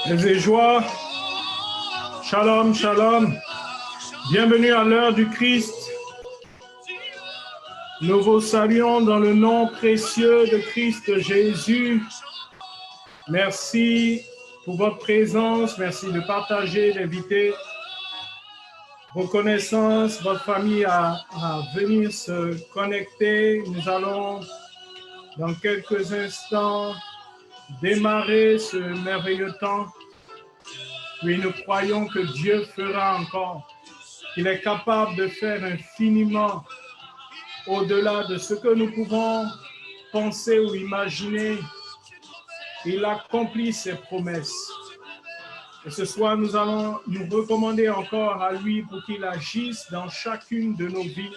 Paix et joie, shalom, shalom, bienvenue à l'heure du Christ. Nous vous saluons dans le nom précieux de Christ Jésus. Merci pour votre présence, merci de partager, d'inviter vos connaissances, votre famille à venir se connecter. Nous allons dans quelques instants démarrer ce merveilleux temps. Oui, nous croyons que Dieu fera encore, qu'il est capable de faire infiniment au-delà de ce que nous pouvons penser ou imaginer. Il accomplit ses promesses. Et ce soir, nous allons nous recommander encore à lui pour qu'il agisse dans chacune de nos vies.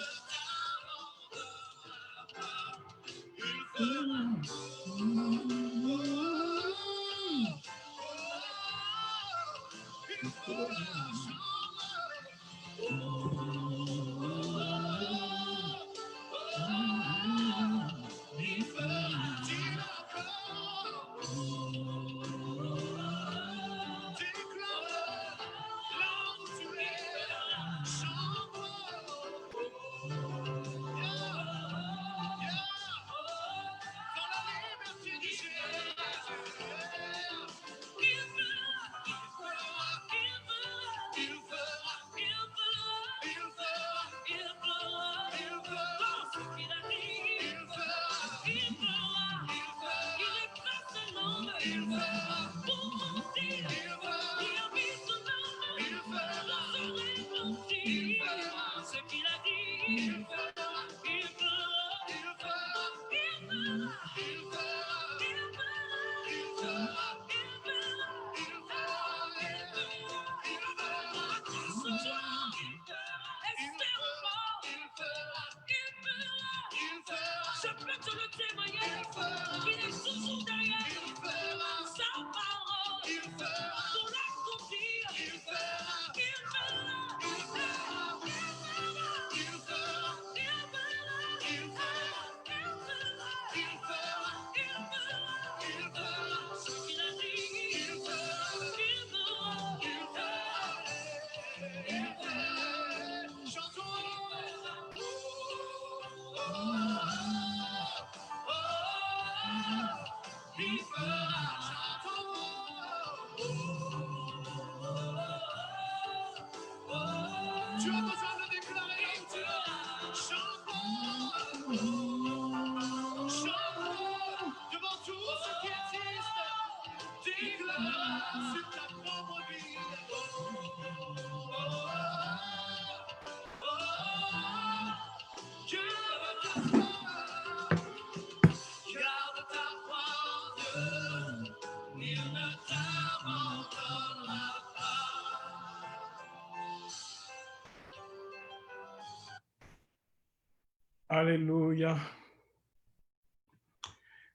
Alléluia.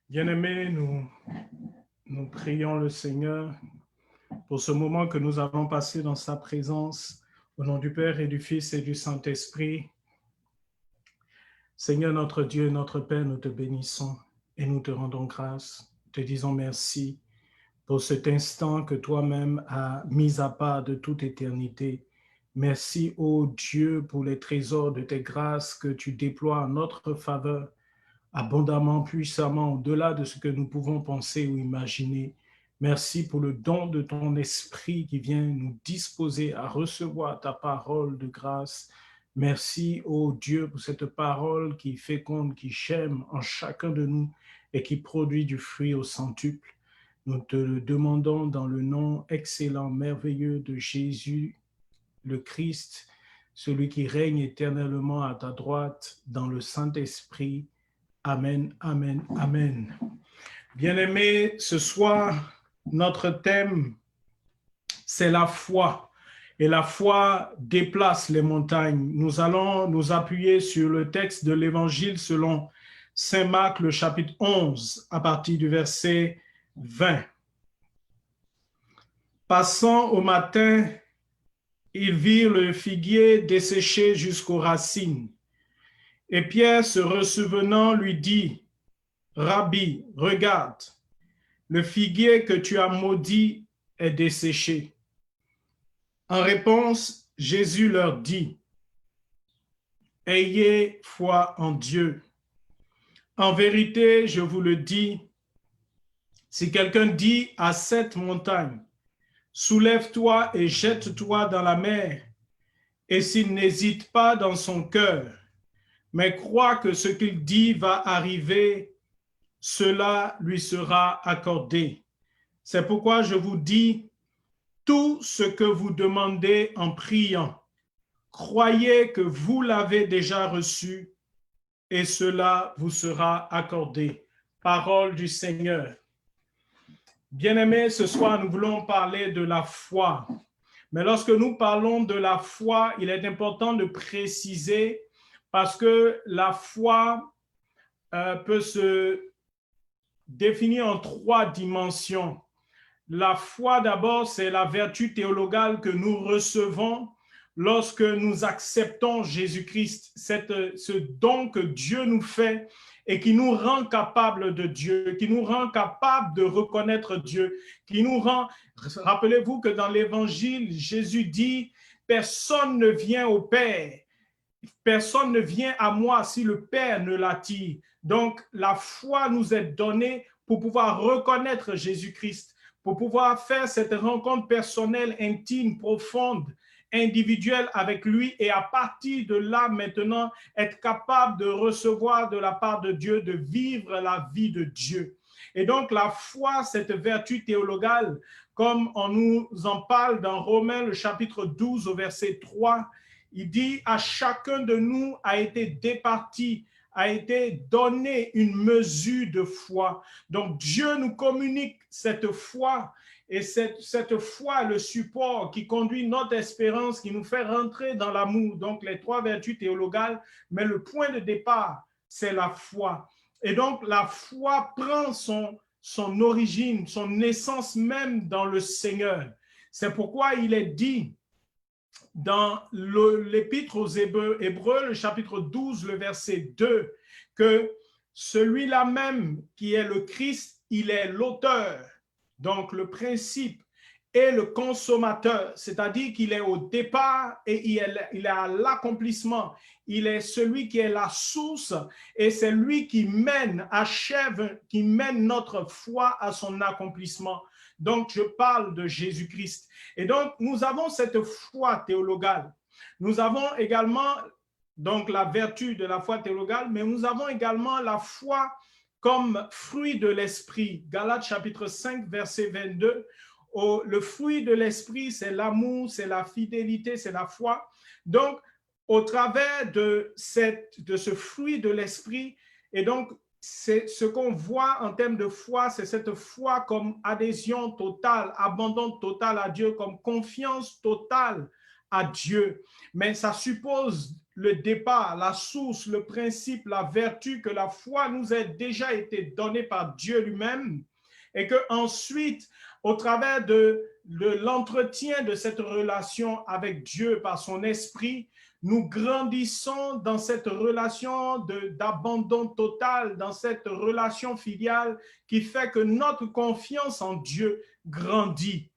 Bien-aimés, nous prions le Seigneur pour ce moment que nous allons passer dans sa présence, au nom du Père et du Fils et du Saint-Esprit. Seigneur notre Dieu, notre Père, nous te bénissons et nous te rendons grâce. Te disons merci pour cet instant que toi-même as mis à part de toute éternité. Merci, ô Dieu, pour les trésors de tes grâces que tu déploies en notre faveur, abondamment, puissamment, au-delà de ce que nous pouvons penser ou imaginer. Merci pour le don de ton esprit qui vient nous disposer à recevoir ta parole de grâce. Merci, ô Dieu, pour cette parole qui féconde, qui germe en chacun de nous et qui produit du fruit au centuple. Nous te le demandons dans le nom excellent, merveilleux de Jésus, le Christ, celui qui règne éternellement à ta droite dans le Saint-Esprit. Amen, amen, amen. Bien-aimés, ce soir, notre thème, c'est la foi. Et la foi déplace les montagnes. Nous allons nous appuyer sur le texte de l'Évangile selon Saint Marc, le chapitre 11, à partir du verset 20. Passant au matin, ils virent le figuier desséché jusqu'aux racines. Et Pierre, se ressouvenant, lui dit, « Rabbi, regarde, le figuier que tu as maudit est desséché. En réponse, Jésus leur dit, « Ayez foi en Dieu. En vérité, je vous le dis, si quelqu'un dit à cette montagne, soulève-toi et jette-toi dans la mer, et s'il n'hésite pas dans son cœur, mais croit que ce qu'il dit va arriver, cela lui sera accordé. C'est pourquoi je vous dis, tout ce que vous demandez en priant, croyez que vous l'avez déjà reçu et cela vous sera accordé. » Parole du Seigneur. Bien-aimés, ce soir, nous voulons parler de la foi. Mais lorsque nous parlons de la foi, il est important de préciser parce que la foi peut se définir en 3 dimensions. La foi, d'abord, c'est la vertu théologale que nous recevons lorsque nous acceptons Jésus-Christ, ce don que Dieu nous fait et qui nous rend capables de Dieu, qui nous rend capables de reconnaître Dieu, qui nous rend... Rappelez-vous que dans l'Évangile, Jésus dit « Personne ne vient au Père, personne ne vient à moi si le Père ne l'attire. » Donc, la foi nous est donnée pour pouvoir reconnaître Jésus-Christ, pour pouvoir faire cette rencontre personnelle, intime, profonde, individuelle avec lui et à partir de là, maintenant, être capable de recevoir de la part de Dieu, de vivre la vie de Dieu. Et donc, la foi, cette vertu théologale, comme on nous en parle dans Romains, le chapitre 12, au verset 3, il dit « À chacun de nous a été départi, a été donné une mesure de foi. » Donc, Dieu nous communique cette foi et cette foi, le support qui conduit notre espérance, qui nous fait rentrer dans l'amour. Donc, les 3 vertus théologales, mais le point de départ, c'est la foi. Et donc, la foi prend son origine, son essence même dans le Seigneur. C'est pourquoi il est dit dans l'épître aux Hébreux, le chapitre 12, le verset 2, que celui-là même qui est le Christ, il est l'auteur, donc le principe, et le consommateur, c'est-à-dire qu'il est au départ et il est à l'accomplissement. Il est celui qui est la source et c'est lui qui mène, achève, qui mène notre foi à son accomplissement. Donc, je parle de Jésus-Christ. Et donc, nous avons cette foi théologale. Nous avons également donc la vertu de la foi théologale, mais nous avons également la foi comme fruit de l'esprit. Galates chapitre 5, verset 22. Le fruit de l'esprit, c'est l'amour, c'est la fidélité, c'est la foi. Donc, au travers de ce fruit de l'esprit, et donc, c'est ce qu'on voit en termes de foi, c'est cette foi comme adhésion totale, abandon total à Dieu, comme confiance totale à Dieu. Mais ça suppose le départ, la source, le principe, la vertu que la foi nous a déjà été donnée par Dieu lui-même et que ensuite, au travers de l'entretien de cette relation avec Dieu par son esprit, nous grandissons dans cette relation d'abandon total, dans cette relation filiale qui fait que notre confiance en Dieu grandit.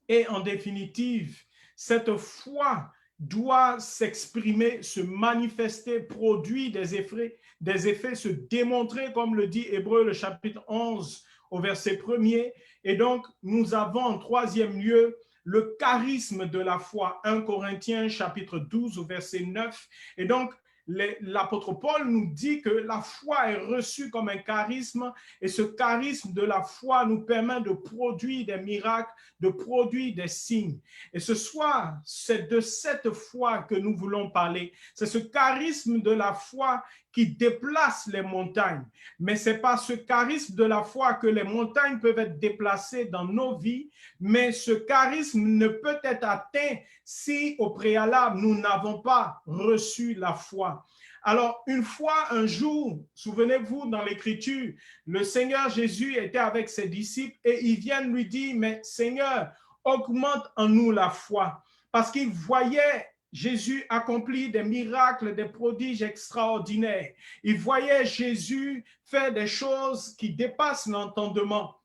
Et en définitive, cette foi doit s'exprimer, se manifester, produire des effets, se démontrer, comme le dit Hébreux, le chapitre 11, au verset 1er. Et donc, nous avons en 3e lieu le charisme de la foi, 1 Corinthiens chapitre 12 au verset 9. Et donc, l'apôtre Paul nous dit que la foi est reçue comme un charisme et ce charisme de la foi nous permet de produire des miracles, de produire des signes. Et ce soir, c'est de cette foi que nous voulons parler. C'est ce charisme de la foi qui déplace les montagnes. Mais ce n'est pas ce charisme de la foi que les montagnes peuvent être déplacées dans nos vies, mais ce charisme ne peut être atteint si au préalable nous n'avons pas reçu la foi. Alors, une fois, un jour, souvenez-vous, dans l'Écriture, le Seigneur Jésus était avec ses disciples et ils viennent lui dire, mais Seigneur, augmente en nous la foi. Parce qu'ils voyaient Jésus accomplir des miracles, des prodiges extraordinaires. Ils voyaient Jésus faire des choses qui dépassent l'entendement.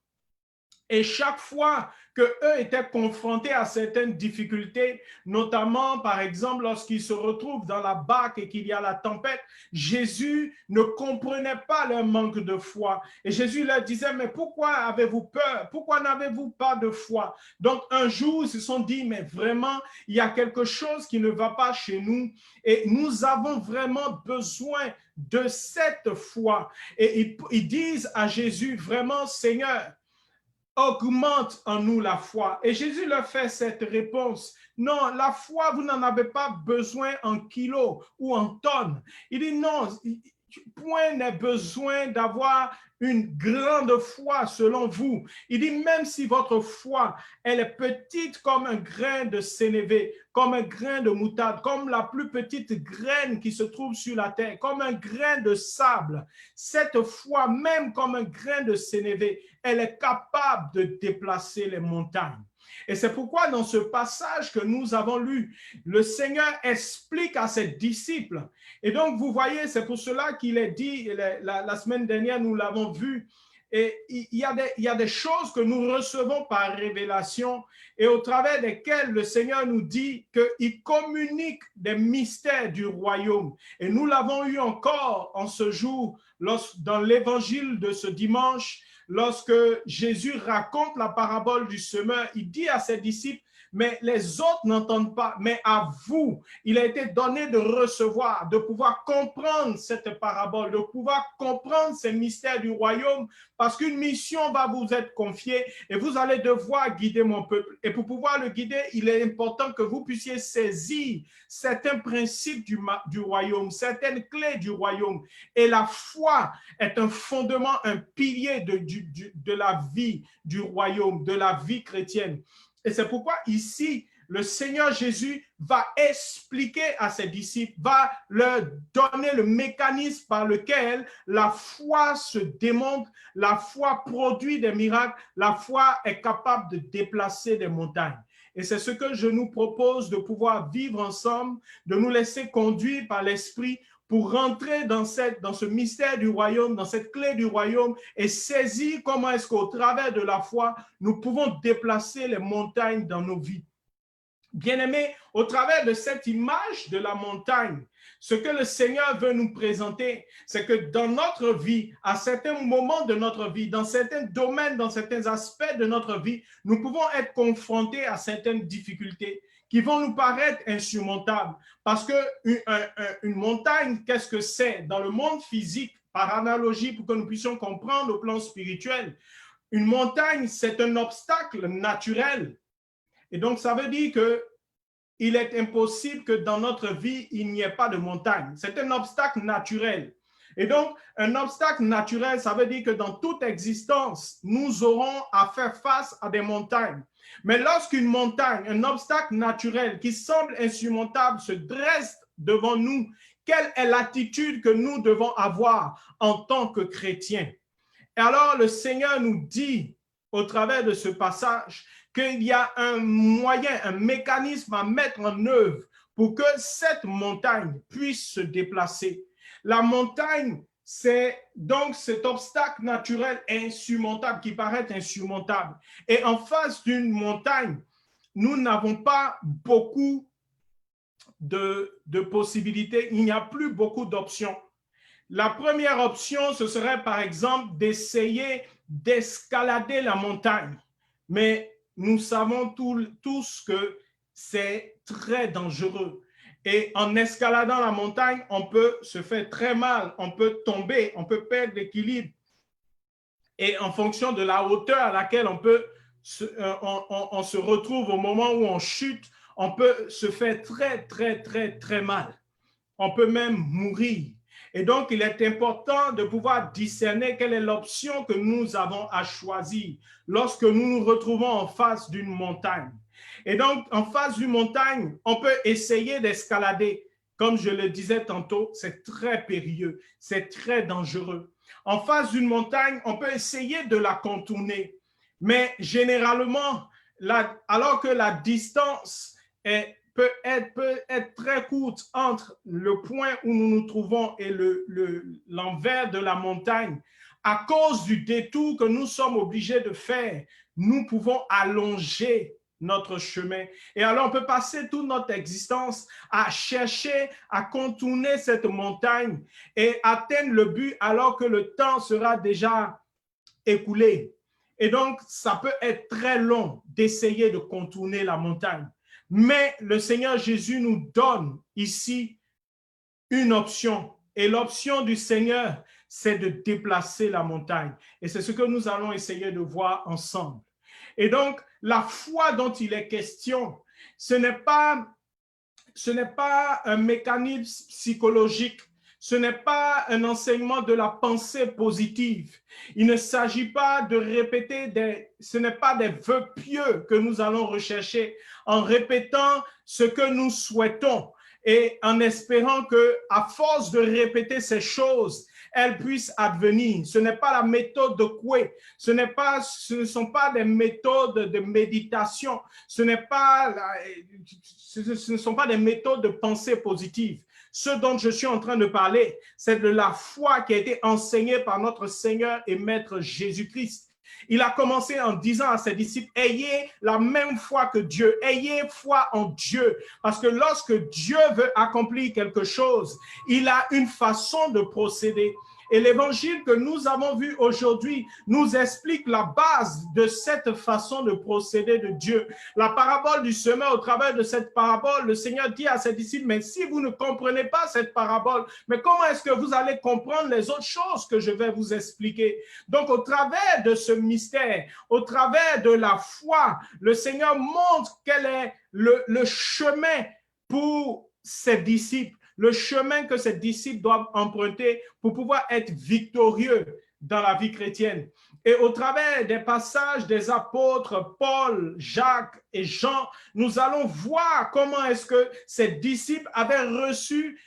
Et chaque fois qu'eux étaient confrontés à certaines difficultés, notamment par exemple lorsqu'ils se retrouvent dans la barque et qu'il y a la tempête, Jésus ne comprenait pas leur manque de foi. Et Jésus leur disait, mais pourquoi avez-vous peur? Pourquoi n'avez-vous pas de foi? Donc un jour, ils se sont dit, mais vraiment, il y a quelque chose qui ne va pas chez nous et nous avons vraiment besoin de cette foi. Et ils disent à Jésus, vraiment, Seigneur, augmente en nous la foi. Et Jésus leur fait cette réponse. Non, la foi, vous n'en avez pas besoin en kilos ou en tonnes. Il dit non, point n'est besoin d'avoir une grande foi selon vous. Il dit même si votre foi, elle est petite comme un grain de sénévé, comme un grain de moutarde, comme la plus petite graine qui se trouve sur la terre, comme un grain de sable, cette foi, même comme un grain de sénévé, elle est capable de déplacer les montagnes. Et c'est pourquoi dans ce passage que nous avons lu, le Seigneur explique à ses disciples. Et donc, vous voyez, c'est pour cela qu'il est dit, la semaine dernière, nous l'avons vu, et il y a des choses que nous recevons par révélation et au travers desquelles le Seigneur nous dit qu'il communique des mystères du royaume. Et nous l'avons eu encore en ce jour, dans l'évangile de ce dimanche, lorsque Jésus raconte la parabole du semeur, il dit à ses disciples, mais les autres n'entendent pas, mais à vous, il a été donné de recevoir, de pouvoir comprendre cette parabole, de pouvoir comprendre ces mystères du royaume, parce qu'une mission va vous être confiée et vous allez devoir guider mon peuple. Et pour pouvoir le guider, il est important que vous puissiez saisir certains principes du royaume, certaines clés du royaume. Et la foi est un fondement, un pilier de la vie du royaume, de la vie chrétienne. Et c'est pourquoi ici, le Seigneur Jésus va expliquer à ses disciples, va leur donner le mécanisme par lequel la foi se démontre, la foi produit des miracles, la foi est capable de déplacer des montagnes. Et c'est ce que je nous propose de pouvoir vivre ensemble, de nous laisser conduire par l'Esprit pour rentrer dans ce mystère du royaume, dans cette clé du royaume et saisir comment est-ce qu'au travers de la foi, nous pouvons déplacer les montagnes dans nos vies. Bien-aimés, au travers de cette image de la montagne, ce que le Seigneur veut nous présenter, c'est que dans notre vie, à certains moments de notre vie, dans certains domaines, dans certains aspects de notre vie, nous pouvons être confrontés à certaines difficultés qui vont nous paraître insurmontables. Parce qu'une montagne, qu'est-ce que c'est? Dans le monde physique, par analogie, pour que nous puissions comprendre au plan spirituel, une montagne, c'est un obstacle naturel. Et donc, ça veut dire qu'il est impossible que dans notre vie, il n'y ait pas de montagne. C'est un obstacle naturel. Et donc, un obstacle naturel, ça veut dire que dans toute existence, nous aurons à faire face à des montagnes. Mais lorsqu'une montagne, un obstacle naturel qui semble insurmontable se dresse devant nous, quelle est l'attitude que nous devons avoir en tant que chrétiens? Et alors, le Seigneur nous dit, au travers de ce passage, qu'il y a un moyen, un mécanisme à mettre en œuvre pour que cette montagne puisse se déplacer. La montagne, c'est donc cet obstacle naturel insurmontable, qui paraît insurmontable. Et en face d'une montagne, nous n'avons pas beaucoup de possibilités, il n'y a plus beaucoup d'options. La première option, ce serait par exemple d'essayer d'escalader la montagne. Mais nous savons tous que c'est très dangereux. Et en escaladant la montagne, on peut se faire très mal, on peut tomber, on peut perdre l'équilibre. Et en fonction de la hauteur à laquelle on se retrouve au moment où on chute, on peut se faire très mal. On peut même mourir. Et donc, il est important de pouvoir discerner quelle est l'option que nous avons à choisir lorsque nous nous retrouvons en face d'une montagne. Et donc, en face d'une montagne, on peut essayer d'escalader. Comme je le disais tantôt, c'est très périlleux, c'est très dangereux. En face d'une montagne, on peut essayer de la contourner. Mais généralement, alors que la distance peut être très courte entre le point où nous nous trouvons et l'envers de la montagne, à cause du détour que nous sommes obligés de faire nous pouvons allonger notre chemin. Et alors, on peut passer toute notre existence à chercher, à contourner cette montagne et atteindre le but alors que le temps sera déjà écoulé. Et donc, ça peut être très long d'essayer de contourner la montagne. Mais le Seigneur Jésus nous donne ici une option. Et l'option du Seigneur, c'est de déplacer la montagne. Et c'est ce que nous allons essayer de voir ensemble. Et donc, la foi dont il est question, ce n'est pas un mécanisme psychologique, ce n'est pas un enseignement de la pensée positive. Il ne s'agit pas de répéter ce n'est pas des vœux pieux que nous allons rechercher en répétant ce que nous souhaitons et en espérant que, à force de répéter ces choses, elles puissent advenir. Ce n'est pas la méthode de Coué, ce ne sont pas des méthodes de méditation, ce ne sont pas des méthodes de pensée positive. Ce dont je suis en train de parler, c'est de la foi qui a été enseignée par notre Seigneur et Maître Jésus-Christ. Il a commencé en disant à ses disciples, ayez la même foi que Dieu, ayez foi en Dieu, parce que lorsque Dieu veut accomplir quelque chose, il a une façon de procéder. Et l'évangile que nous avons vu aujourd'hui nous explique la base de cette façon de procéder de Dieu. La parabole du semeur, au travers de cette parabole, le Seigneur dit à ses disciples, mais si vous ne comprenez pas cette parabole, mais comment est-ce que vous allez comprendre les autres choses que je vais vous expliquer? Donc, au travers de ce mystère, au travers de la foi, le Seigneur montre quel est le chemin pour ses disciples, le chemin que ses disciples doivent emprunter pour pouvoir être victorieux dans la vie chrétienne. Et au travers des passages des apôtres Paul, Jacques et Jean, nous allons voir comment est-ce que ces disciples avaient reçu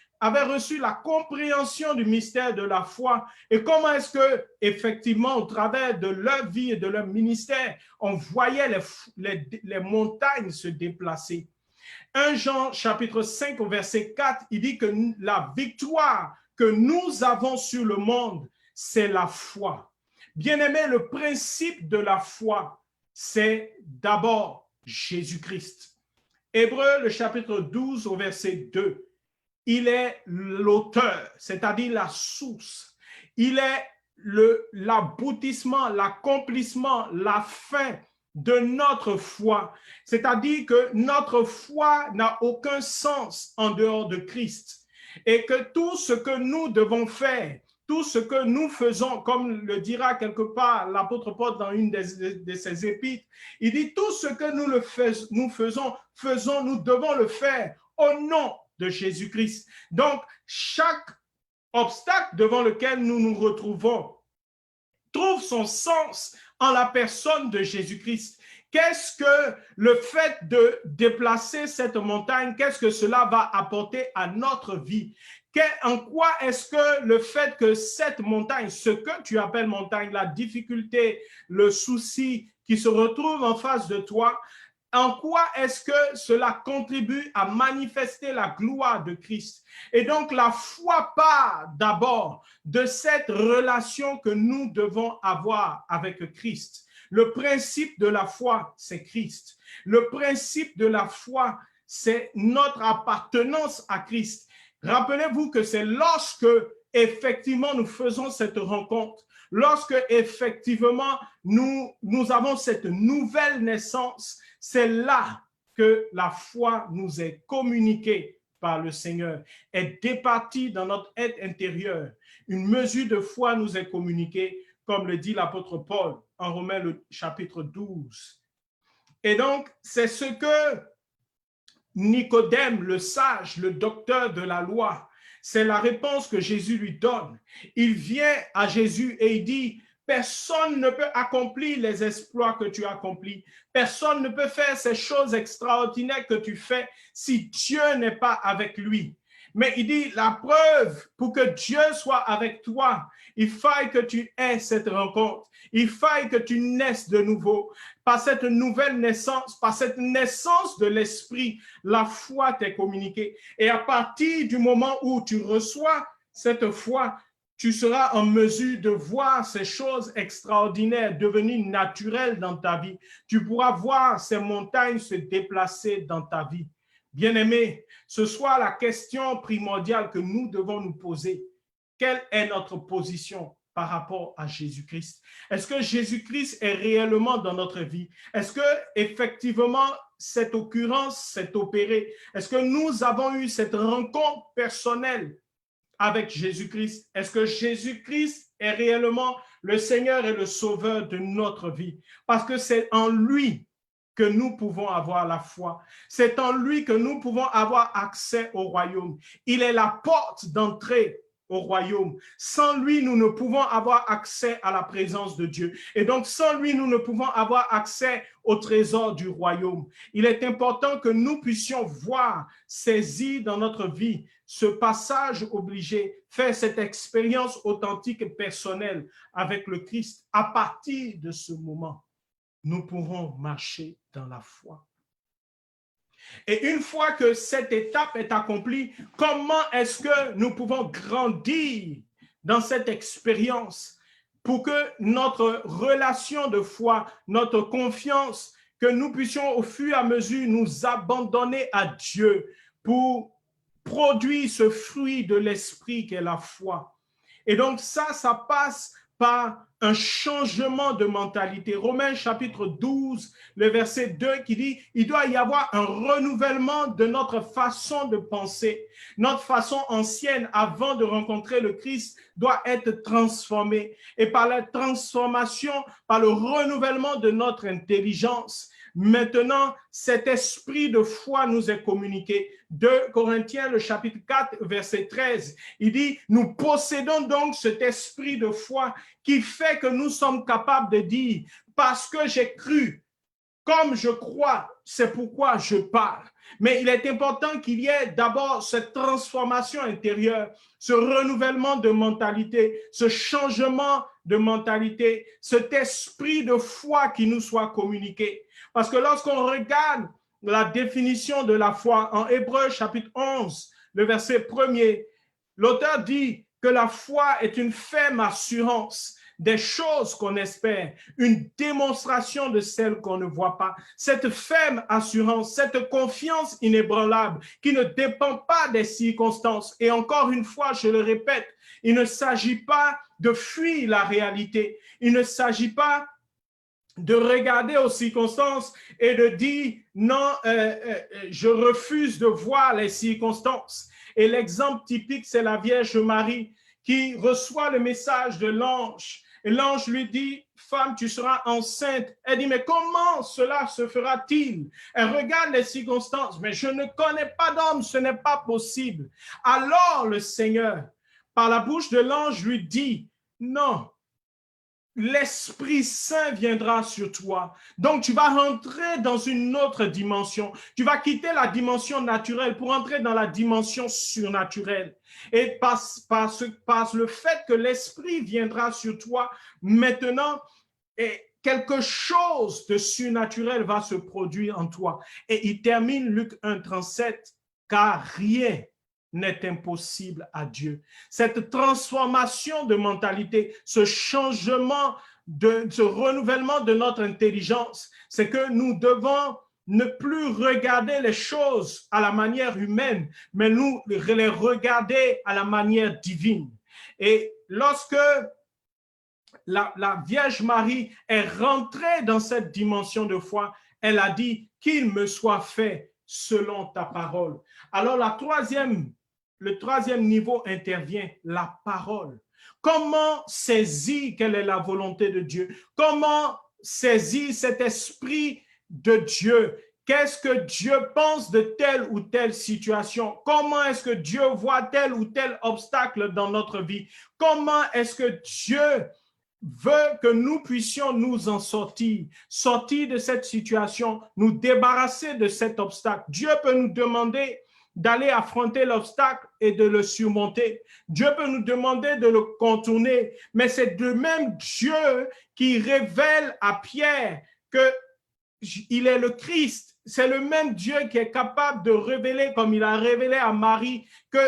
la compréhension du mystère de la foi et comment est-ce que, effectivement, au travers de leur vie et de leur ministère, on voyait les montagnes se déplacer. 1 Jean chapitre 5 au verset 4, il dit que la victoire que nous avons sur le monde, c'est la foi. Bien-aimé, le principe de la foi, c'est d'abord Jésus-Christ. Hébreux, le chapitre 12 au verset 2, il est l'auteur, c'est-à-dire la source. Il est l'aboutissement, l'accomplissement, la fin de notre foi. C'est-à-dire que notre foi n'a aucun sens en dehors de Christ. Et que tout ce que nous devons faire, tout ce que nous faisons, comme le dira quelque part l'apôtre Paul dans une de ses épîtres, il dit tout ce que nous faisons, nous devons le faire au nom de Jésus-Christ. Donc, chaque obstacle devant lequel nous nous retrouvons trouve son sens en la personne de Jésus-Christ. Qu'est-ce que le fait de déplacer cette montagne, qu'est-ce que cela va apporter à notre vie? En quoi est-ce que le fait que cette montagne, ce que tu appelles montagne, la difficulté, le souci qui se retrouve en face de toi, en quoi est-ce que cela contribue à manifester la gloire de Christ? Et donc, la foi part d'abord de cette relation que nous devons avoir avec Christ. Le principe de la foi, c'est Christ. Le principe de la foi, c'est notre appartenance à Christ. Rappelez-vous que c'est lorsque, effectivement, nous faisons cette rencontre, lorsque, effectivement, nous avons cette nouvelle naissance, c'est là que la foi nous est communiquée par le Seigneur, est départie dans notre être intérieur. Une mesure de foi nous est communiquée, comme le dit l'apôtre Paul en Romains le chapitre 12. Et donc, c'est ce que Nicodème, le sage, le docteur de la loi, c'est la réponse que Jésus lui donne. Il vient à Jésus et il dit, personne ne peut accomplir les exploits que tu accomplis. Personne ne peut faire ces choses extraordinaires que tu fais si Dieu n'est pas avec lui. Mais il dit, la preuve pour que Dieu soit avec toi, il faille que tu aies cette rencontre. Il faille que tu naisses de nouveau. Par cette nouvelle naissance, par cette naissance de l'esprit, la foi t'est communiquée. Et à partir du moment où tu reçois cette foi, tu seras en mesure de voir ces choses extraordinaires devenir naturelles dans ta vie. Tu pourras voir ces montagnes se déplacer dans ta vie. Bien-aimé, ce soit la question primordiale que nous devons nous poser. Quelle est notre position par rapport à Jésus-Christ? Est-ce que Jésus-Christ est réellement dans notre vie? Est-ce que effectivement cette occurrence s'est opérée? Est-ce que nous avons eu cette rencontre personnelle avec Jésus-Christ? Est-ce que Jésus-Christ est réellement le Seigneur et le Sauveur de notre vie? Parce que c'est en lui que nous pouvons avoir la foi. C'est en lui que nous pouvons avoir accès au royaume. Il est la porte d'entrée au royaume. Sans lui, nous ne pouvons avoir accès à la présence de Dieu. Et donc, sans lui, nous ne pouvons avoir accès au trésor du royaume. Il est important que nous puissions voir, saisir dans notre vie ce passage obligé, faire cette expérience authentique et personnelle avec le Christ. À partir de ce moment, nous pourrons marcher dans la foi. Et une fois que cette étape est accomplie, comment est-ce que nous pouvons grandir dans cette expérience pour que notre relation de foi, notre confiance, que nous puissions au fur et à mesure nous abandonner à Dieu pour produire ce fruit de l'esprit qu'est la foi. Et donc ça passe par un changement de mentalité. Romains chapitre 12, le verset 2 qui dit, il doit y avoir un renouvellement de notre façon de penser. Notre façon ancienne, avant de rencontrer le Christ, doit être transformée. Et par la transformation, par le renouvellement de notre intelligence, maintenant, cet esprit de foi nous est communiqué. 2 Corinthiens, le chapitre 4, verset 13, il dit, nous possédons donc cet esprit de foi qui fait que nous sommes capables de dire, parce que j'ai cru, comme je crois, c'est pourquoi je parle. Mais il est important qu'il y ait d'abord cette transformation intérieure, ce renouvellement de mentalité, ce changement de mentalité, cet esprit de foi qui nous soit communiqué. Parce que lorsqu'on regarde la définition de la foi en Hébreux chapitre 11, le verset 1er, l'auteur dit que la foi est une ferme assurance des choses qu'on espère, une démonstration de celles qu'on ne voit pas. Cette ferme assurance, cette confiance inébranlable qui ne dépend pas des circonstances. Et encore une fois, je le répète, il ne s'agit pas de fuir la réalité. Il ne s'agit pas de regarder aux circonstances et de dire non, je refuse de voir les circonstances. Et l'exemple typique, c'est la Vierge Marie qui reçoit le message de l'ange. Et l'ange lui dit, femme, tu seras enceinte. Elle dit, mais comment cela se fera-t-il? Elle regarde les circonstances, mais je ne connais pas d'homme, ce n'est pas possible. Alors le Seigneur, par la bouche de l'ange, lui dit, non, l'Esprit Saint viendra sur toi. Donc, tu vas rentrer dans une autre dimension. Tu vas quitter la dimension naturelle pour entrer dans la dimension surnaturelle. Et par le fait que l'Esprit viendra sur toi, maintenant, quelque chose de surnaturel va se produire en toi. Et il termine Luc 1, 37, car rien n'est impossible à Dieu. Cette transformation de mentalité, ce changement, ce renouvellement de notre intelligence, c'est que nous devons ne plus regarder les choses à la manière humaine, mais nous les regarder à la manière divine. Et lorsque la Vierge Marie est rentrée dans cette dimension de foi, elle a dit qu'il me soit fait selon ta parole. Alors le troisième niveau intervient, la parole. Comment saisir quelle est la volonté de Dieu? Comment saisir cet esprit de Dieu? Qu'est-ce que Dieu pense de telle ou telle situation? Comment est-ce que Dieu voit tel ou tel obstacle dans notre vie? Comment est-ce que Dieu veut que nous puissions nous en sortir de cette situation, nous débarrasser de cet obstacle? Dieu peut nous demander d'aller affronter l'obstacle et de le surmonter. Dieu peut nous demander de le contourner, mais c'est de même Dieu qui révèle à Pierre que il est le Christ. C'est le même Dieu qui est capable de révéler, comme il a révélé à Marie, que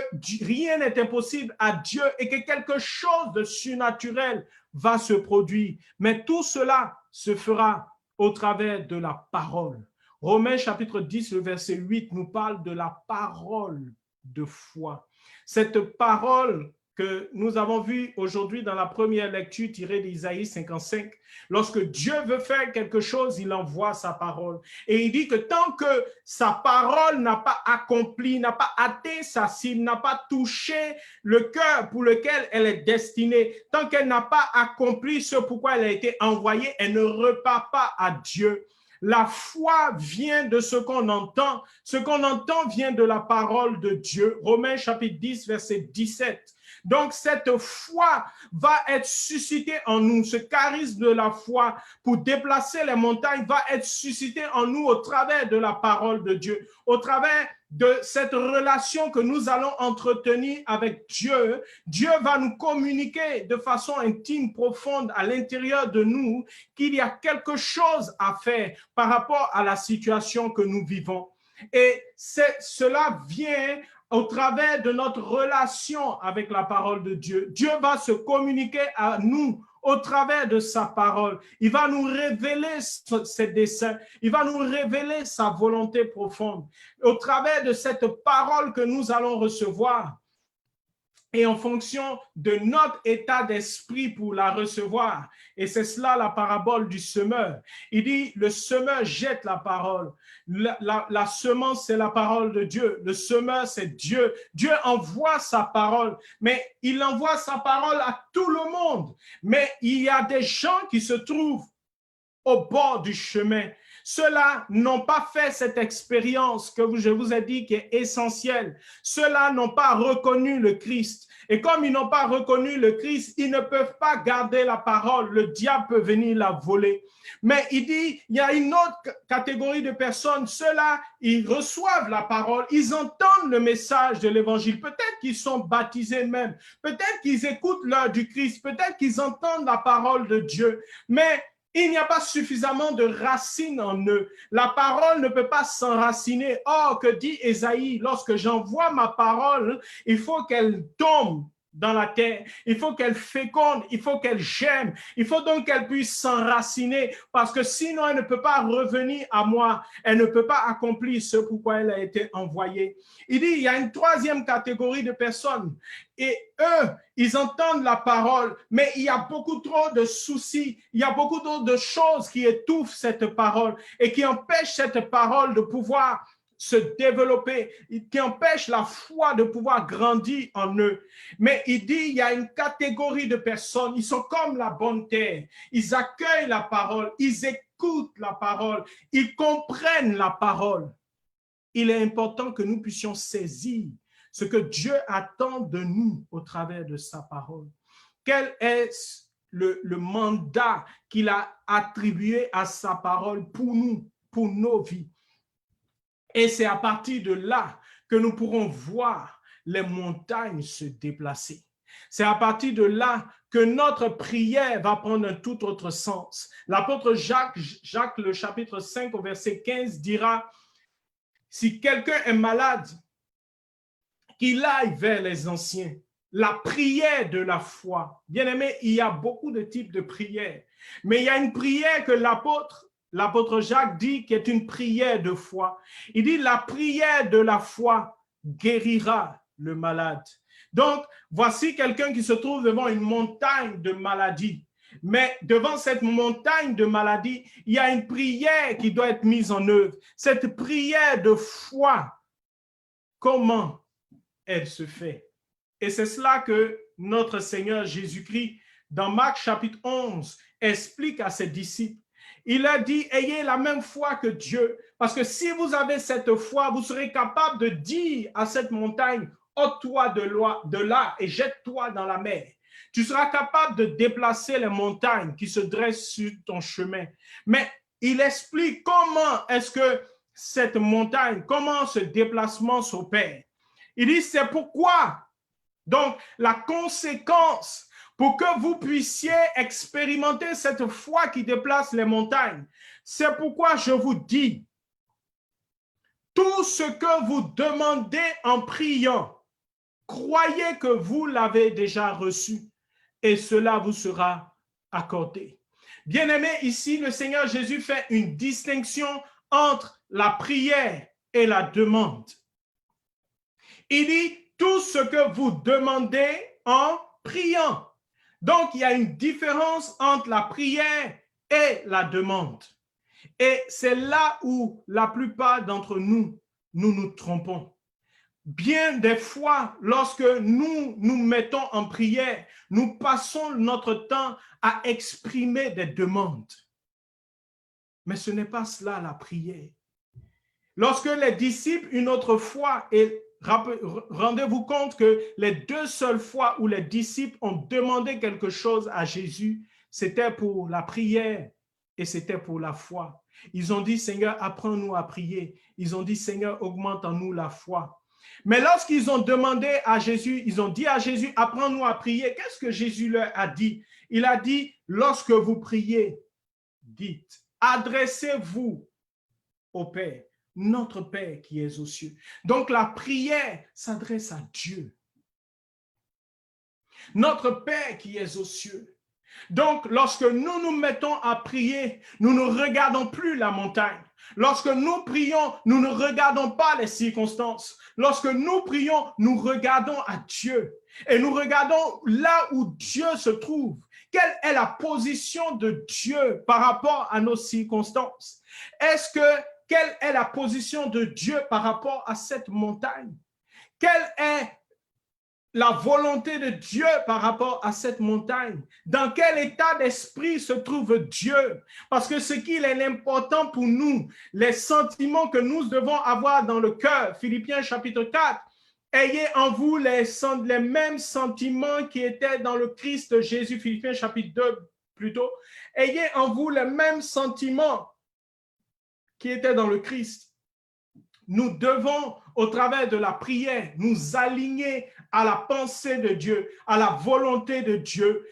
rien n'est impossible à Dieu et que quelque chose de surnaturel va se produire. Mais tout cela se fera au travers de la parole. Romains chapitre 10, le verset 8 nous parle de la parole de foi. Cette parole que nous avons vue aujourd'hui dans la première lecture tirée d'Isaïe 55, lorsque Dieu veut faire quelque chose, il envoie sa parole. Et il dit que tant que sa parole n'a pas accompli, n'a pas atteint sa cible, n'a pas touché le cœur pour lequel elle est destinée, tant qu'elle n'a pas accompli ce pourquoi elle a été envoyée, elle ne repart pas à Dieu. La foi vient de ce qu'on entend. Ce qu'on entend vient de la parole de Dieu. Romains chapitre 10, verset 17. Donc, cette foi va être suscitée en nous. Ce charisme de la foi pour déplacer les montagnes va être suscité en nous au travers de la parole de Dieu, au travers de cette relation que nous allons entretenir avec Dieu. Dieu va nous communiquer de façon intime, profonde à l'intérieur de nous qu'il y a quelque chose à faire par rapport à la situation que nous vivons. Et cela vient au travers de notre relation avec la parole de Dieu. Dieu va se communiquer à nous au travers de sa parole. Il va nous révéler ses desseins. Il va nous révéler sa volonté profonde. Au travers de cette parole que nous allons recevoir, et en fonction de notre état d'esprit pour la recevoir. Et c'est cela la parabole du semeur. Il dit, le semeur jette la parole. La semence, c'est la parole de Dieu. Le semeur, c'est Dieu. Dieu envoie sa parole, mais il envoie sa parole à tout le monde. Mais il y a des gens qui se trouvent au bord du chemin. Ceux-là n'ont pas fait cette expérience que je vous ai dit qui est essentielle. Ceux-là n'ont pas reconnu le Christ. Et comme ils n'ont pas reconnu le Christ, ils ne peuvent pas garder la parole. Le diable peut venir la voler. Mais il dit, il y a une autre catégorie de personnes. Ceux-là, ils reçoivent la parole, ils entendent le message de l'évangile. Peut-être qu'ils sont baptisés même. Peut-être qu'ils écoutent l'heure du Christ. Peut-être qu'ils entendent la parole de Dieu. Mais il n'y a pas suffisamment de racines en eux. La parole ne peut pas s'enraciner. Or, que dit Ésaïe, lorsque j'envoie ma parole, il faut qu'elle tombe dans la terre, il faut qu'elle féconde, il faut qu'elle germe, il faut donc qu'elle puisse s'enraciner, parce que sinon elle ne peut pas revenir à moi, elle ne peut pas accomplir ce pourquoi elle a été envoyée. Il dit, il y a une troisième catégorie de personnes, et eux, ils entendent la parole, mais il y a beaucoup trop de soucis, il y a beaucoup trop de choses qui étouffent cette parole, et qui empêchent cette parole de pouvoir se développer, qui empêche la foi de pouvoir grandir en eux. Mais il dit, il y a une catégorie de personnes, ils sont comme la bonne terre, ils accueillent la parole, ils écoutent la parole, ils comprennent la parole. Il est important que nous puissions saisir ce que Dieu attend de nous au travers de sa parole. Quel est le mandat qu'il a attribué à sa parole pour nous, pour nos vies? Et c'est à partir de là que nous pourrons voir les montagnes se déplacer. C'est à partir de là que notre prière va prendre un tout autre sens. L'apôtre Jacques, le chapitre 5 au verset 15 dira, si quelqu'un est malade, qu'il aille vers les anciens. La prière de la foi. Bien aimé, il y a beaucoup de types de prières, mais il y a une prière que l'apôtre Jacques dit qui est une prière de foi. Il dit la prière de la foi guérira le malade. Donc, voici quelqu'un qui se trouve devant une montagne de maladies. Mais devant cette montagne de maladies, il y a une prière qui doit être mise en œuvre. Cette prière de foi, comment elle se fait? Et c'est cela que notre Seigneur Jésus-Christ, dans Marc chapitre 11, explique à ses disciples. Il a dit, ayez la même foi que Dieu, parce que si vous avez cette foi, vous serez capable de dire à cette montagne, ôte-toi de là et jette-toi dans la mer. Tu seras capable de déplacer les montagnes qui se dressent sur ton chemin. Mais il explique comment est-ce que cette montagne, comment ce déplacement s'opère. Il dit, c'est pourquoi, donc la conséquence pour que vous puissiez expérimenter cette foi qui déplace les montagnes. C'est pourquoi je vous dis, tout ce que vous demandez en priant, croyez que vous l'avez déjà reçu et cela vous sera accordé. Bien-aimés, ici, le Seigneur Jésus fait une distinction entre la prière et la demande. Il dit tout ce que vous demandez en priant. Donc, il y a une différence entre la prière et la demande. Et c'est là où la plupart d'entre nous, nous trompons. Bien des fois, lorsque nous nous mettons en prière, nous passons notre temps à exprimer des demandes. Mais ce n'est pas cela la prière. Lorsque les disciples, une autre fois, et rendez-vous compte que les deux seules fois où les disciples ont demandé quelque chose à Jésus, c'était pour la prière et c'était pour la foi. Ils ont dit, Seigneur, apprends-nous à prier. Ils ont dit, Seigneur, augmente en nous la foi. Mais lorsqu'ils ont demandé à Jésus, ils ont dit à Jésus, apprends-nous à prier. Qu'est-ce que Jésus leur a dit? Il a dit, lorsque vous priez, dites, adressez-vous au Père, notre Père qui est aux cieux. Donc la prière s'adresse à Dieu. Notre Père qui est aux cieux. Donc, lorsque nous nous mettons à prier, nous ne regardons plus la montagne. Lorsque nous prions, nous ne regardons pas les circonstances. Lorsque nous prions, nous regardons à Dieu. Et nous regardons là où Dieu se trouve. Quelle est la position de Dieu par rapport à nos circonstances? Quelle est la position de Dieu par rapport à cette montagne? Quelle est la volonté de Dieu par rapport à cette montagne? Dans quel état d'esprit se trouve Dieu? Parce que ce qu'il est important pour nous, les sentiments que nous devons avoir dans le cœur, Philippiens chapitre 4, ayez en vous les mêmes sentiments qui étaient dans le Christ Jésus, Philippiens chapitre 2 plutôt, ayez en vous les mêmes sentiments qui étaient dans le Christ. Nous devons, au travers de la prière, nous aligner à la pensée de Dieu, à la volonté de Dieu.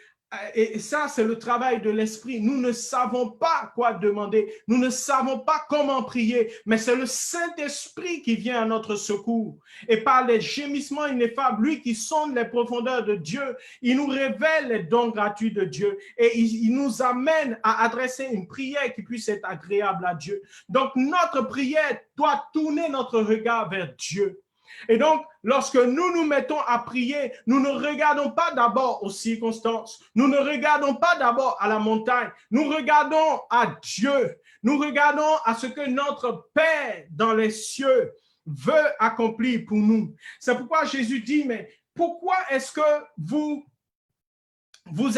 Et ça, c'est le travail de l'esprit. Nous ne savons pas quoi demander. Nous ne savons pas comment prier. Mais c'est le Saint-Esprit qui vient à notre secours. Et par les gémissements ineffables, lui qui sonde les profondeurs de Dieu, il nous révèle les dons gratuits de Dieu. Et il nous amène à adresser une prière qui puisse être agréable à Dieu. Donc, notre prière doit tourner notre regard vers Dieu. Et donc, lorsque nous nous mettons à prier, nous ne regardons pas d'abord aux circonstances, nous ne regardons pas d'abord à la montagne, nous regardons à Dieu, nous regardons à ce que notre Père dans les cieux veut accomplir pour nous. C'est pourquoi Jésus dit, mais pourquoi est-ce que vous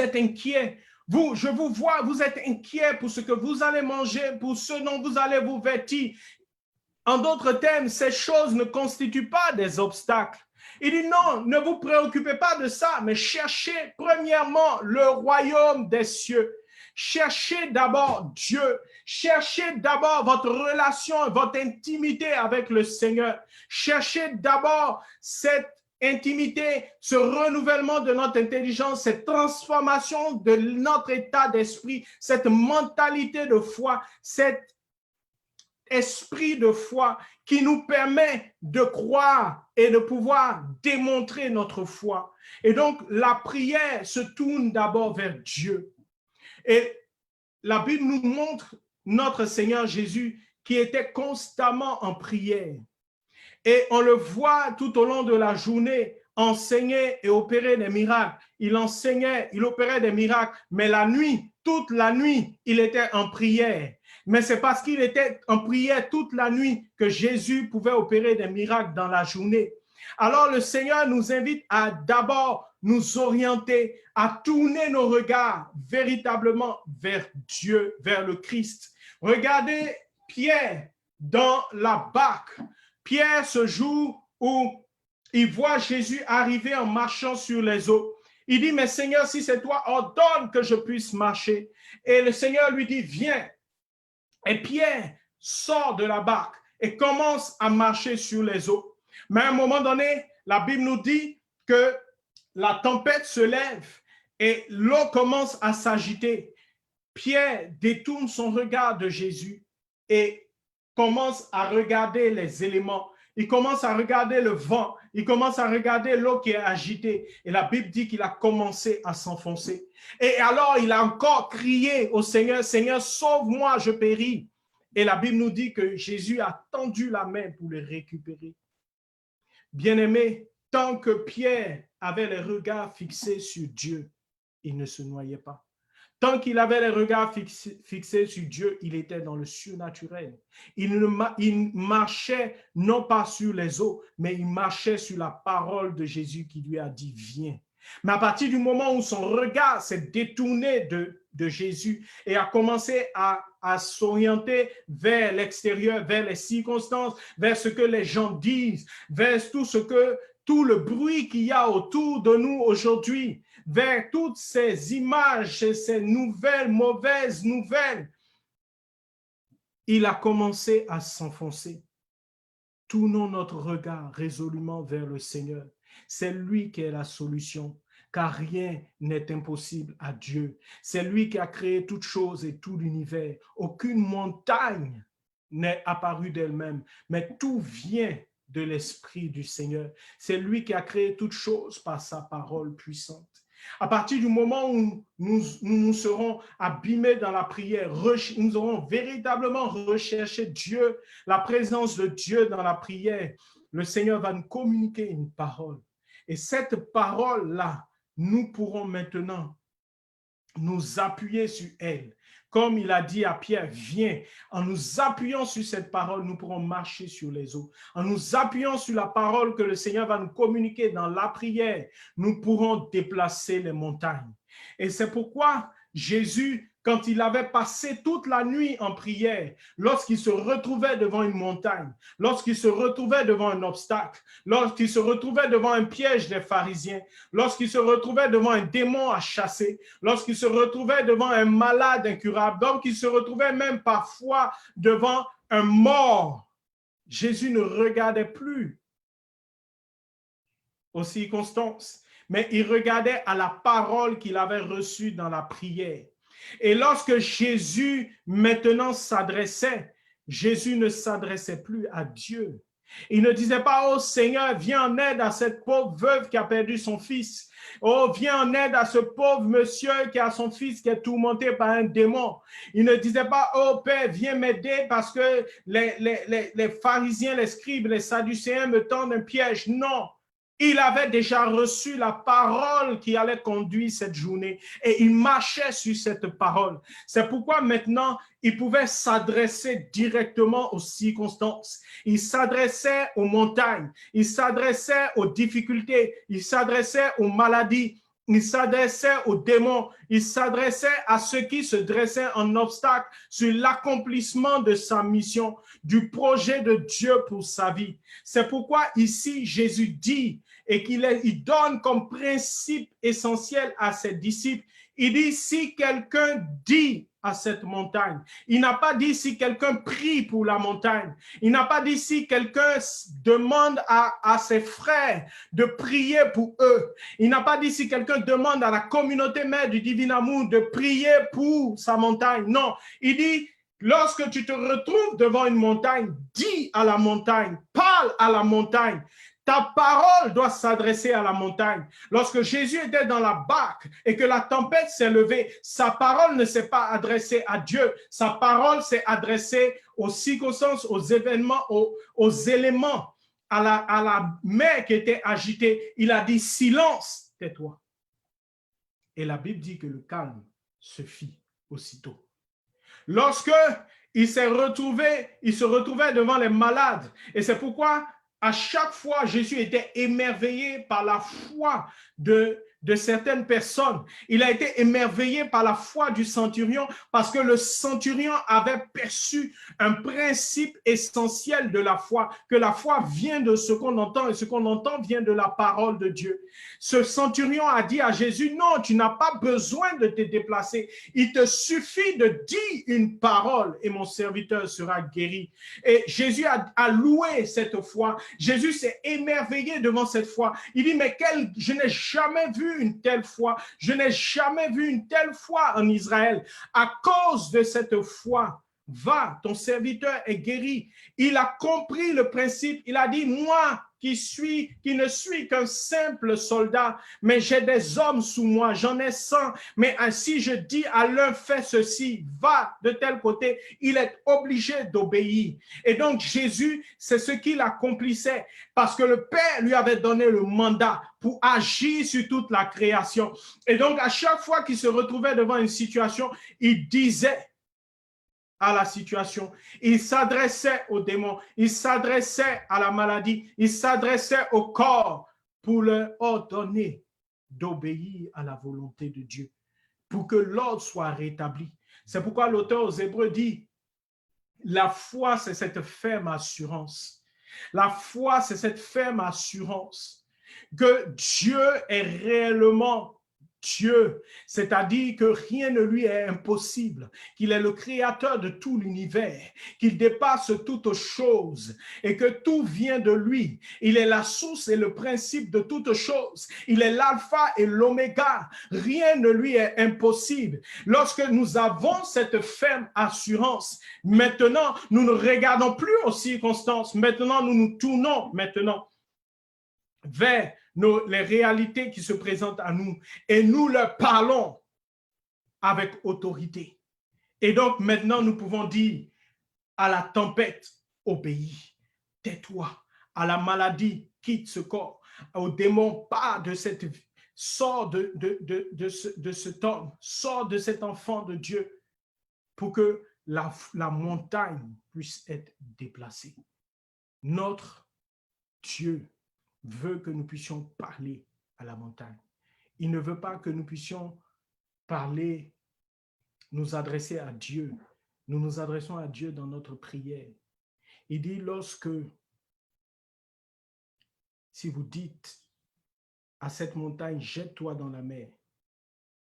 êtes inquiets? Je vous vois, vous êtes inquiets pour ce que vous allez manger, pour ce dont vous allez vous vêtir. En d'autres termes, ces choses ne constituent pas des obstacles. Il dit non, ne vous préoccupez pas de ça, mais cherchez premièrement le royaume des cieux. Cherchez d'abord Dieu. Cherchez d'abord votre relation, votre intimité avec le Seigneur. Cherchez d'abord cette intimité, ce renouvellement de notre intelligence, cette transformation de notre état d'esprit, cette mentalité de foi, cet esprit de foi qui nous permet de croire et de pouvoir démontrer notre foi. Et donc, la prière se tourne d'abord vers Dieu. Et la Bible nous montre notre Seigneur Jésus qui était constamment en prière. Et on le voit tout au long de la journée enseigner et opérer des miracles. Il enseignait, il opérait des miracles, mais la nuit, toute la nuit, il était en prière. Mais c'est parce qu'il était en prière toute la nuit que Jésus pouvait opérer des miracles dans la journée. Alors le Seigneur nous invite à d'abord nous orienter, à tourner nos regards véritablement vers Dieu, vers le Christ. Regardez Pierre dans la barque. Pierre, ce jour où il voit Jésus arriver en marchant sur les eaux, il dit, mais Seigneur, si c'est toi, ordonne que je puisse marcher. Et le Seigneur lui dit, viens. Et Pierre sort de la barque et commence à marcher sur les eaux. Mais à un moment donné, la Bible nous dit que la tempête se lève et l'eau commence à s'agiter. Pierre détourne son regard de Jésus et commence à regarder les éléments. Il commence à regarder le vent. Il commence à regarder l'eau qui est agitée. Et la Bible dit qu'il a commencé à s'enfoncer. Et alors, il a encore crié au Seigneur, « Seigneur, sauve-moi, je péris. » Et la Bible nous dit que Jésus a tendu la main pour le récupérer. Bien-aimé, tant que Pierre avait les regards fixés sur Dieu, il ne se noyait pas. Tant qu'il avait les regards fixés sur Dieu, il était dans le surnaturel. Il marchait non pas sur les eaux, mais il marchait sur la parole de Jésus qui lui a dit « Viens ». Mais à partir du moment où son regard s'est détourné de Jésus et a commencé à s'orienter vers l'extérieur, vers les circonstances, vers ce que les gens disent, vers tout le bruit qu'il y a autour de nous aujourd'hui, vers toutes ces images, ces nouvelles, mauvaises nouvelles, il a commencé à s'enfoncer. Tournons notre regard résolument vers le Seigneur. C'est lui qui est la solution, car rien n'est impossible à Dieu. C'est lui qui a créé toutes choses et tout l'univers. Aucune montagne n'est apparue d'elle-même, mais tout vient de l'Esprit du Seigneur. C'est lui qui a créé toutes choses par sa parole puissante. À partir du moment où nous serons abîmés dans la prière, nous aurons véritablement recherché Dieu, la présence de Dieu dans la prière, le Seigneur va nous communiquer une parole. Et cette parole-là, nous pourrons maintenant nous appuyer sur elle. Comme il a dit à Pierre, viens. En nous appuyant sur cette parole, nous pourrons marcher sur les eaux. En nous appuyant sur la parole que le Seigneur va nous communiquer dans la prière, nous pourrons déplacer les montagnes. Et c'est pourquoi Jésus, quand il avait passé toute la nuit en prière, lorsqu'il se retrouvait devant une montagne, lorsqu'il se retrouvait devant un obstacle, lorsqu'il se retrouvait devant un piège des pharisiens, lorsqu'il se retrouvait devant un démon à chasser, lorsqu'il se retrouvait devant un malade incurable, donc il se retrouvait même parfois devant un mort, Jésus ne regardait plus aux circonstances, mais il regardait à la parole qu'il avait reçue dans la prière. Et lorsque Jésus maintenant s'adressait, Jésus ne s'adressait plus à Dieu. Il ne disait pas, « Oh Seigneur, viens en aide à cette pauvre veuve qui a perdu son fils. Oh, viens en aide à ce pauvre monsieur qui a son fils qui est tourmenté par un démon. » Il ne disait pas, « Oh Père, viens m'aider parce que les pharisiens, les scribes, les sadducéens me tendent un piège. » Non. Il avait déjà reçu la parole qui allait conduire cette journée et il marchait sur cette parole. C'est pourquoi maintenant, il pouvait s'adresser directement aux circonstances. Il s'adressait aux montagnes, il s'adressait aux difficultés, il s'adressait aux maladies, il s'adressait aux démons, il s'adressait à ceux qui se dressaient en obstacle sur l'accomplissement de sa mission, du projet de Dieu pour sa vie. C'est pourquoi ici, Jésus dit et qu'il donne comme principe essentiel à ses disciples, il dit, si quelqu'un dit à cette montagne, il n'a pas dit si quelqu'un prie pour la montagne, il n'a pas dit si quelqu'un demande à ses frères de prier pour eux, il n'a pas dit si quelqu'un demande à la communauté mère du divin amour de prier pour sa montagne, non, il dit, lorsque tu te retrouves devant une montagne, dis à la montagne, parle à la montagne. Ta parole doit s'adresser à la montagne. Lorsque Jésus était dans la barque et que la tempête s'est levée, sa parole ne s'est pas adressée à Dieu. Sa parole s'est adressée aux circonstances, aux événements, aux éléments, à la mer qui était agitée. Il a dit, silence, tais-toi. Et la Bible dit que le calme se fit aussitôt. Lorsque il se retrouvait devant les malades. Et c'est pourquoi à chaque fois, Jésus était émerveillé par la foi de certaines personnes. Il a été émerveillé par la foi du centurion parce que le centurion avait perçu un principe essentiel de la foi, que la foi vient de ce qu'on entend et ce qu'on entend vient de la parole de Dieu. Ce centurion a dit à Jésus, non, tu n'as pas besoin de te déplacer. Il te suffit de dire une parole et mon serviteur sera guéri. Et Jésus a loué cette foi. Jésus s'est émerveillé devant cette foi. Il dit, mais je n'ai jamais vu vu une telle foi. Je n'ai jamais vu une telle foi en Israël. À cause de cette foi, va, ton serviteur est guéri. Il a compris le principe. Il a dit, moi qui ne suis qu'un simple soldat, mais j'ai des hommes sous moi, j'en ai 100. Mais ainsi je dis à l'un, fais ceci, va de tel côté, il est obligé d'obéir. Et donc Jésus, c'est ce qu'il accomplissait, parce que le Père lui avait donné le mandat pour agir sur toute la création. Et donc à chaque fois qu'il se retrouvait devant une situation, il disait à la situation. Il s'adressait aux démons, il s'adressait à la maladie, il s'adressait au corps pour leur ordonner d'obéir à la volonté de Dieu, pour que l'ordre soit rétabli. C'est pourquoi l'auteur aux Hébreux dit, la foi, c'est cette ferme assurance. La foi, c'est cette ferme assurance que Dieu est réellement Dieu, c'est-à-dire que rien ne lui est impossible, qu'il est le créateur de tout l'univers, qu'il dépasse toutes choses et que tout vient de lui. Il est la source et le principe de toutes choses. Il est l'alpha et l'oméga. Rien ne lui est impossible. Lorsque nous avons cette ferme assurance, maintenant, nous ne regardons plus aux circonstances. Maintenant, nous nous tournons vers les réalités qui se présentent à nous et nous leur parlons avec autorité. Et donc maintenant, nous pouvons dire à la tempête, obéis, tais-toi, à la maladie, quitte ce corps, au démon, pars de cette vie, sors de cet homme, sors de cet enfant de Dieu pour que la montagne puisse être déplacée. Notre Dieu veut que nous puissions parler à la montagne. Il ne veut pas que nous puissions parler, nous adresser à Dieu. Nous nous adressons à Dieu dans notre prière. Il dit, si vous dites à cette montagne, jette-toi dans la mer,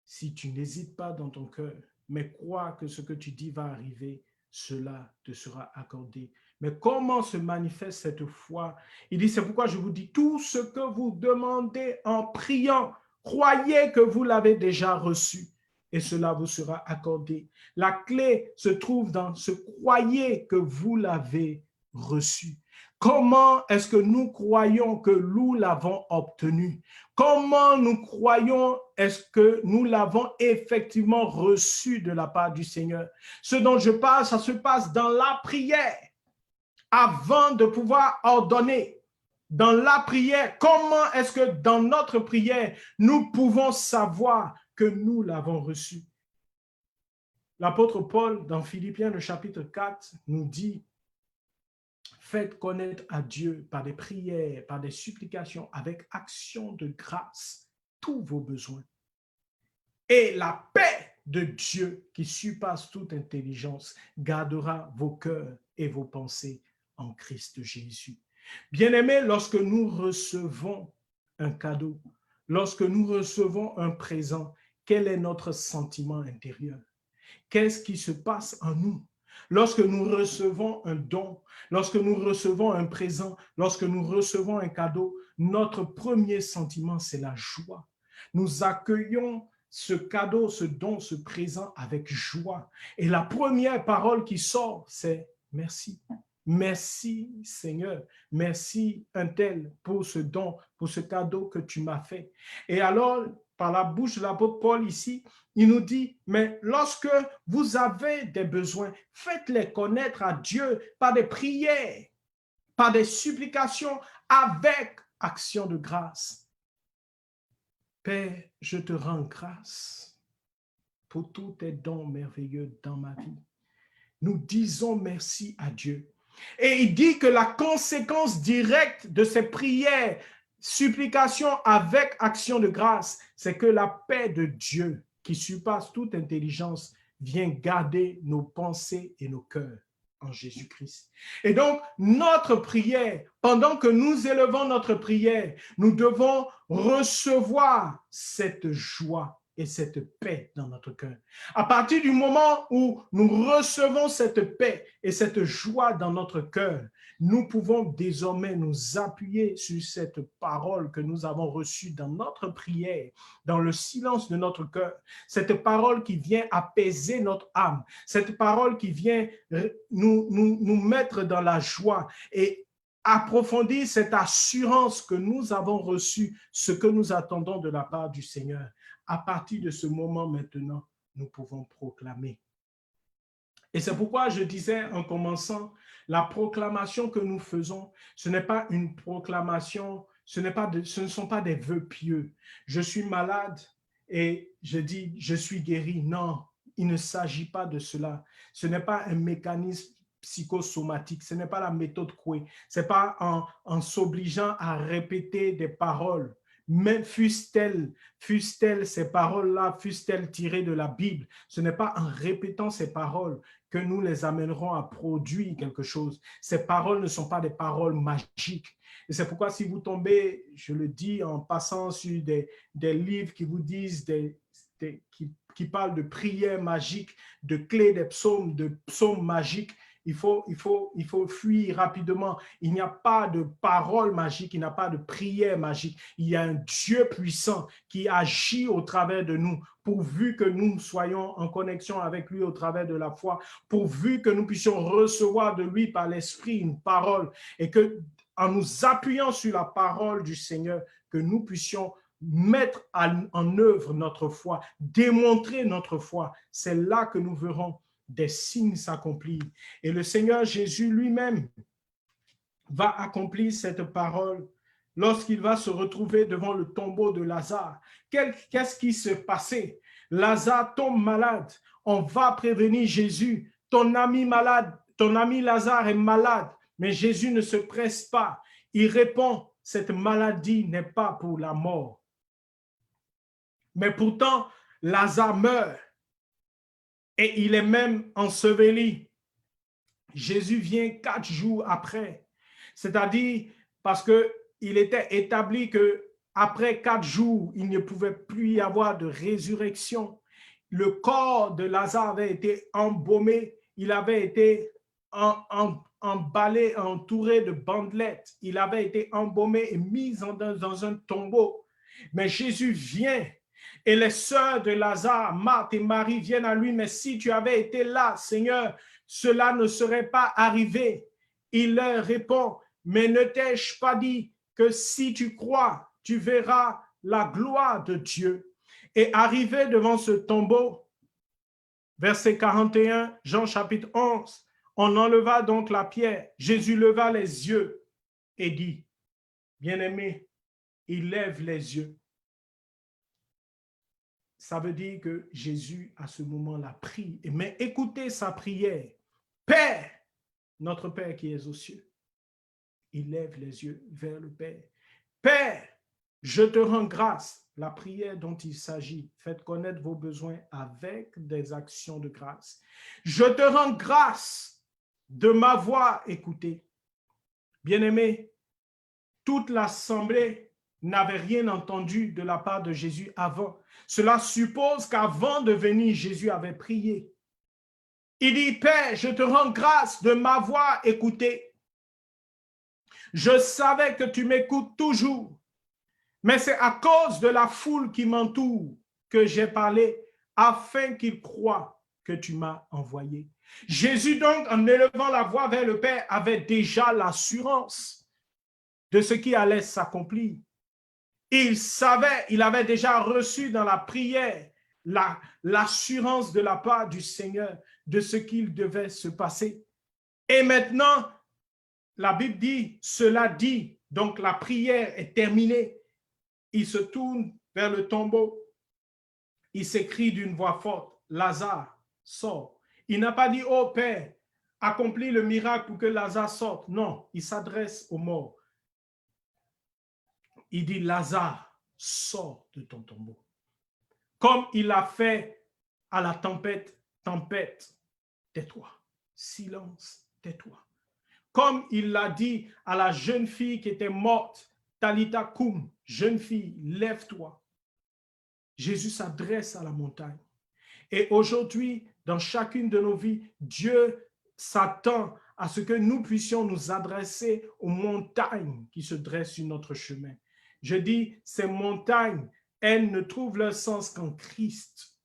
si tu n'hésites pas dans ton cœur, mais crois que ce que tu dis va arriver, cela te sera accordé. Mais comment se manifeste cette foi? Il dit, c'est pourquoi je vous dis, tout ce que vous demandez en priant, croyez que vous l'avez déjà reçu et cela vous sera accordé. La clé se trouve dans ce croyez que vous l'avez reçu. Comment est-ce que nous croyons que nous l'avons obtenu? Comment nous croyons est-ce que nous l'avons effectivement reçu de la part du Seigneur? Ce dont je parle, ça se passe dans la prière. Avant de pouvoir ordonner, dans la prière, comment est-ce que dans notre prière, nous pouvons savoir que nous l'avons reçu? L'apôtre Paul, dans Philippiens, le chapitre 4, nous dit, faites connaître à Dieu par des prières, par des supplications, avec action de grâce, tous vos besoins. Et la paix de Dieu, qui surpasse toute intelligence, gardera vos cœurs et vos pensées en Christ Jésus. Bien-aimés, lorsque nous recevons un cadeau, lorsque nous recevons un présent, quel est notre sentiment intérieur? Qu'est-ce qui se passe en nous? Lorsque nous recevons un don, lorsque nous recevons un présent, lorsque nous recevons un cadeau, notre premier sentiment, c'est la joie. Nous accueillons ce cadeau, ce don, ce présent avec joie. Et la première parole qui sort, c'est merci. Merci Seigneur, merci un tel pour ce don, pour ce cadeau que tu m'as fait. Et alors, par la bouche de l'apôtre Paul ici, il nous dit, mais lorsque vous avez des besoins, faites-les connaître à Dieu par des prières, par des supplications, avec action de grâce. Père, je te rends grâce pour tous tes dons merveilleux dans ma vie. Nous disons merci à Dieu. Et il dit que la conséquence directe de ces prières, supplications avec action de grâce, c'est que la paix de Dieu, qui surpasse toute intelligence, vient garder nos pensées et nos cœurs en Jésus-Christ. Et donc, notre prière, pendant que nous élevons notre prière, nous devons recevoir cette joie et cette paix dans notre cœur. À partir du moment où nous recevons cette paix et cette joie dans notre cœur, nous pouvons désormais nous appuyer sur cette parole que nous avons reçue dans notre prière, dans le silence de notre cœur, cette parole qui vient apaiser notre âme, cette parole qui vient nous mettre dans la joie et approfondir cette assurance que nous avons reçue, ce que nous attendons de la part du Seigneur. À partir de ce moment maintenant, nous pouvons proclamer. Et c'est pourquoi je disais en commençant, la proclamation que nous faisons, ce n'est pas une proclamation, ce ne sont pas des vœux pieux. Je suis malade et je dis, je suis guéri. Non, il ne s'agit pas de cela. Ce n'est pas un mécanisme psychosomatique, ce n'est pas la méthode Coué, ce n'est pas en s'obligeant à répéter des paroles, même fussent-elles ces paroles-là, fussent-elles tirées de la Bible, ce n'est pas en répétant ces paroles que nous les amènerons à produire quelque chose. Ces paroles ne sont pas des paroles magiques. Et c'est pourquoi si vous tombez, je le dis en passant sur des livres qui vous disent, qui parlent de prières magiques, de clés des psaumes, de psaumes magiques, il faut fuir rapidement. Il n'y a pas de parole magique, il n'y a pas de prière magique. Il y a un Dieu puissant qui agit au travers de nous, pourvu que nous soyons en connexion avec lui au travers de la foi, pourvu que nous puissions recevoir de lui par l'Esprit une parole et que, en nous appuyant sur la parole du Seigneur, que nous puissions mettre en œuvre notre foi, démontrer notre foi. C'est là que nous verrons des signes s'accomplir. Et le Seigneur Jésus lui-même va accomplir cette parole lorsqu'il va se retrouver devant le tombeau de Lazare. Qu'est-ce qui se passait? Lazare tombe malade. On va prévenir Jésus. Ton ami malade, ton ami Lazare est malade, mais Jésus ne se presse pas. Il répond, cette maladie n'est pas pour la mort. Mais pourtant, Lazare meurt. Et il est même enseveli. Jésus vient 4 jours après. C'est-à-dire parce qu'il était établi qu'après 4 jours, il ne pouvait plus y avoir de résurrection. Le corps de Lazare avait été embaumé, il avait été emballé, entouré de bandelettes. Il avait été embaumé et mis dans un tombeau. Mais Jésus vient. Et les sœurs de Lazare, Marthe et Marie, viennent à lui, mais si tu avais été là, Seigneur, cela ne serait pas arrivé. Il leur répond, mais ne t'ai-je pas dit que si tu crois, tu verras la gloire de Dieu. Et arrivé devant ce tombeau, verset 41, Jean chapitre 11, on enleva donc la pierre. Jésus leva les yeux et dit, bien-aimé, il lève les yeux. Ça veut dire que Jésus, à ce moment-là, prie. Mais écoutez sa prière. Père, notre Père qui est aux cieux. Il lève les yeux vers le Père. Père, je te rends grâce. La prière dont il s'agit, faites connaître vos besoins avec des actions de grâce. Je te rends grâce de m'avoir écouté. Bien-aimé, toute l'assemblée n'avait rien entendu de la part de Jésus avant. Cela suppose qu'avant de venir, Jésus avait prié. Il dit, Père, je te rends grâce de m'avoir écouté. Je savais que tu m'écoutes toujours, mais c'est à cause de la foule qui m'entoure que j'ai parlé, afin qu'ils croient que tu m'as envoyé. Jésus donc, en élevant la voix vers le Père, avait déjà l'assurance de ce qui allait s'accomplir. Il savait, il avait déjà reçu dans la prière l'assurance de la part du Seigneur de ce qu'il devait se passer. Et maintenant, la Bible dit, cela dit, donc la prière est terminée. Il se tourne vers le tombeau. Il s'écrie d'une voix forte, Lazare, sort. Il n'a pas dit, oh Père, accomplis le miracle pour que Lazare sorte. Non, il s'adresse aux morts. Il dit, Lazare, sors de ton tombeau. Comme il l'a fait à la tempête, tempête, tais-toi. Silence, tais-toi. Comme il l'a dit à la jeune fille qui était morte, Talitha koum, jeune fille, lève-toi. Jésus s'adresse à la montagne. Et aujourd'hui, dans chacune de nos vies, Dieu s'attend à ce que nous puissions nous adresser aux montagnes qui se dressent sur notre chemin. Je dis, ces montagnes, elles ne trouvent leur sens qu'en Christ.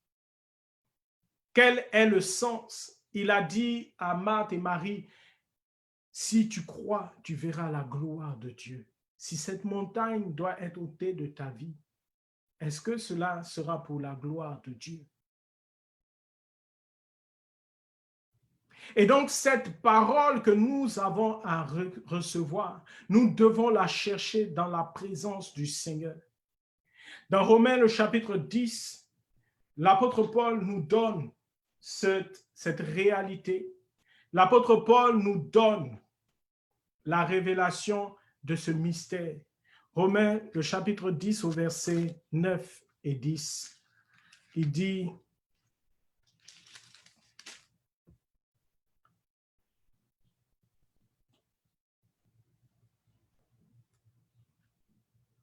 Quel est le sens? Il a dit à Marthe et Marie, si tu crois, tu verras la gloire de Dieu. Si cette montagne doit être ôtée de ta vie, est-ce que cela sera pour la gloire de Dieu? Et donc, cette parole que nous avons à recevoir, nous devons la chercher dans la présence du Seigneur. Dans Romains, le chapitre 10, l'apôtre Paul nous donne cette réalité. L'apôtre Paul nous donne la révélation de ce mystère. Romains, le chapitre 10, au verset 9 et 10, il dit...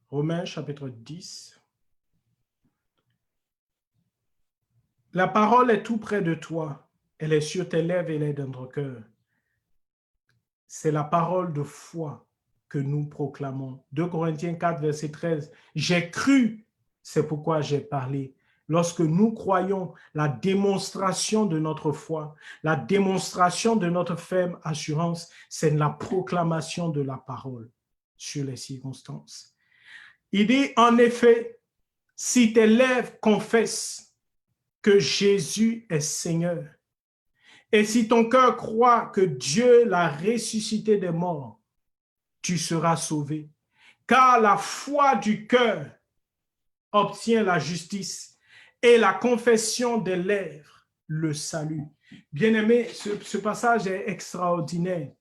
Romains chapitre 10. La parole est tout près de toi, elle est sur tes lèvres et elle est dans ton cœur. C'est la parole de foi que nous proclamons. 2 Corinthiens 4, verset 13. J'ai cru, c'est pourquoi j'ai parlé. Lorsque nous croyons, la démonstration de notre foi, la démonstration de notre ferme assurance, c'est la proclamation de la parole sur les circonstances. Il dit, en effet, si tes lèvres confessent que Jésus est Seigneur, et si ton cœur croit que Dieu l'a ressuscité des morts, tu seras sauvé. Car la foi du cœur obtient la justice et la confession des lèvres le salut. Bien-aimé, ce passage est extraordinaire.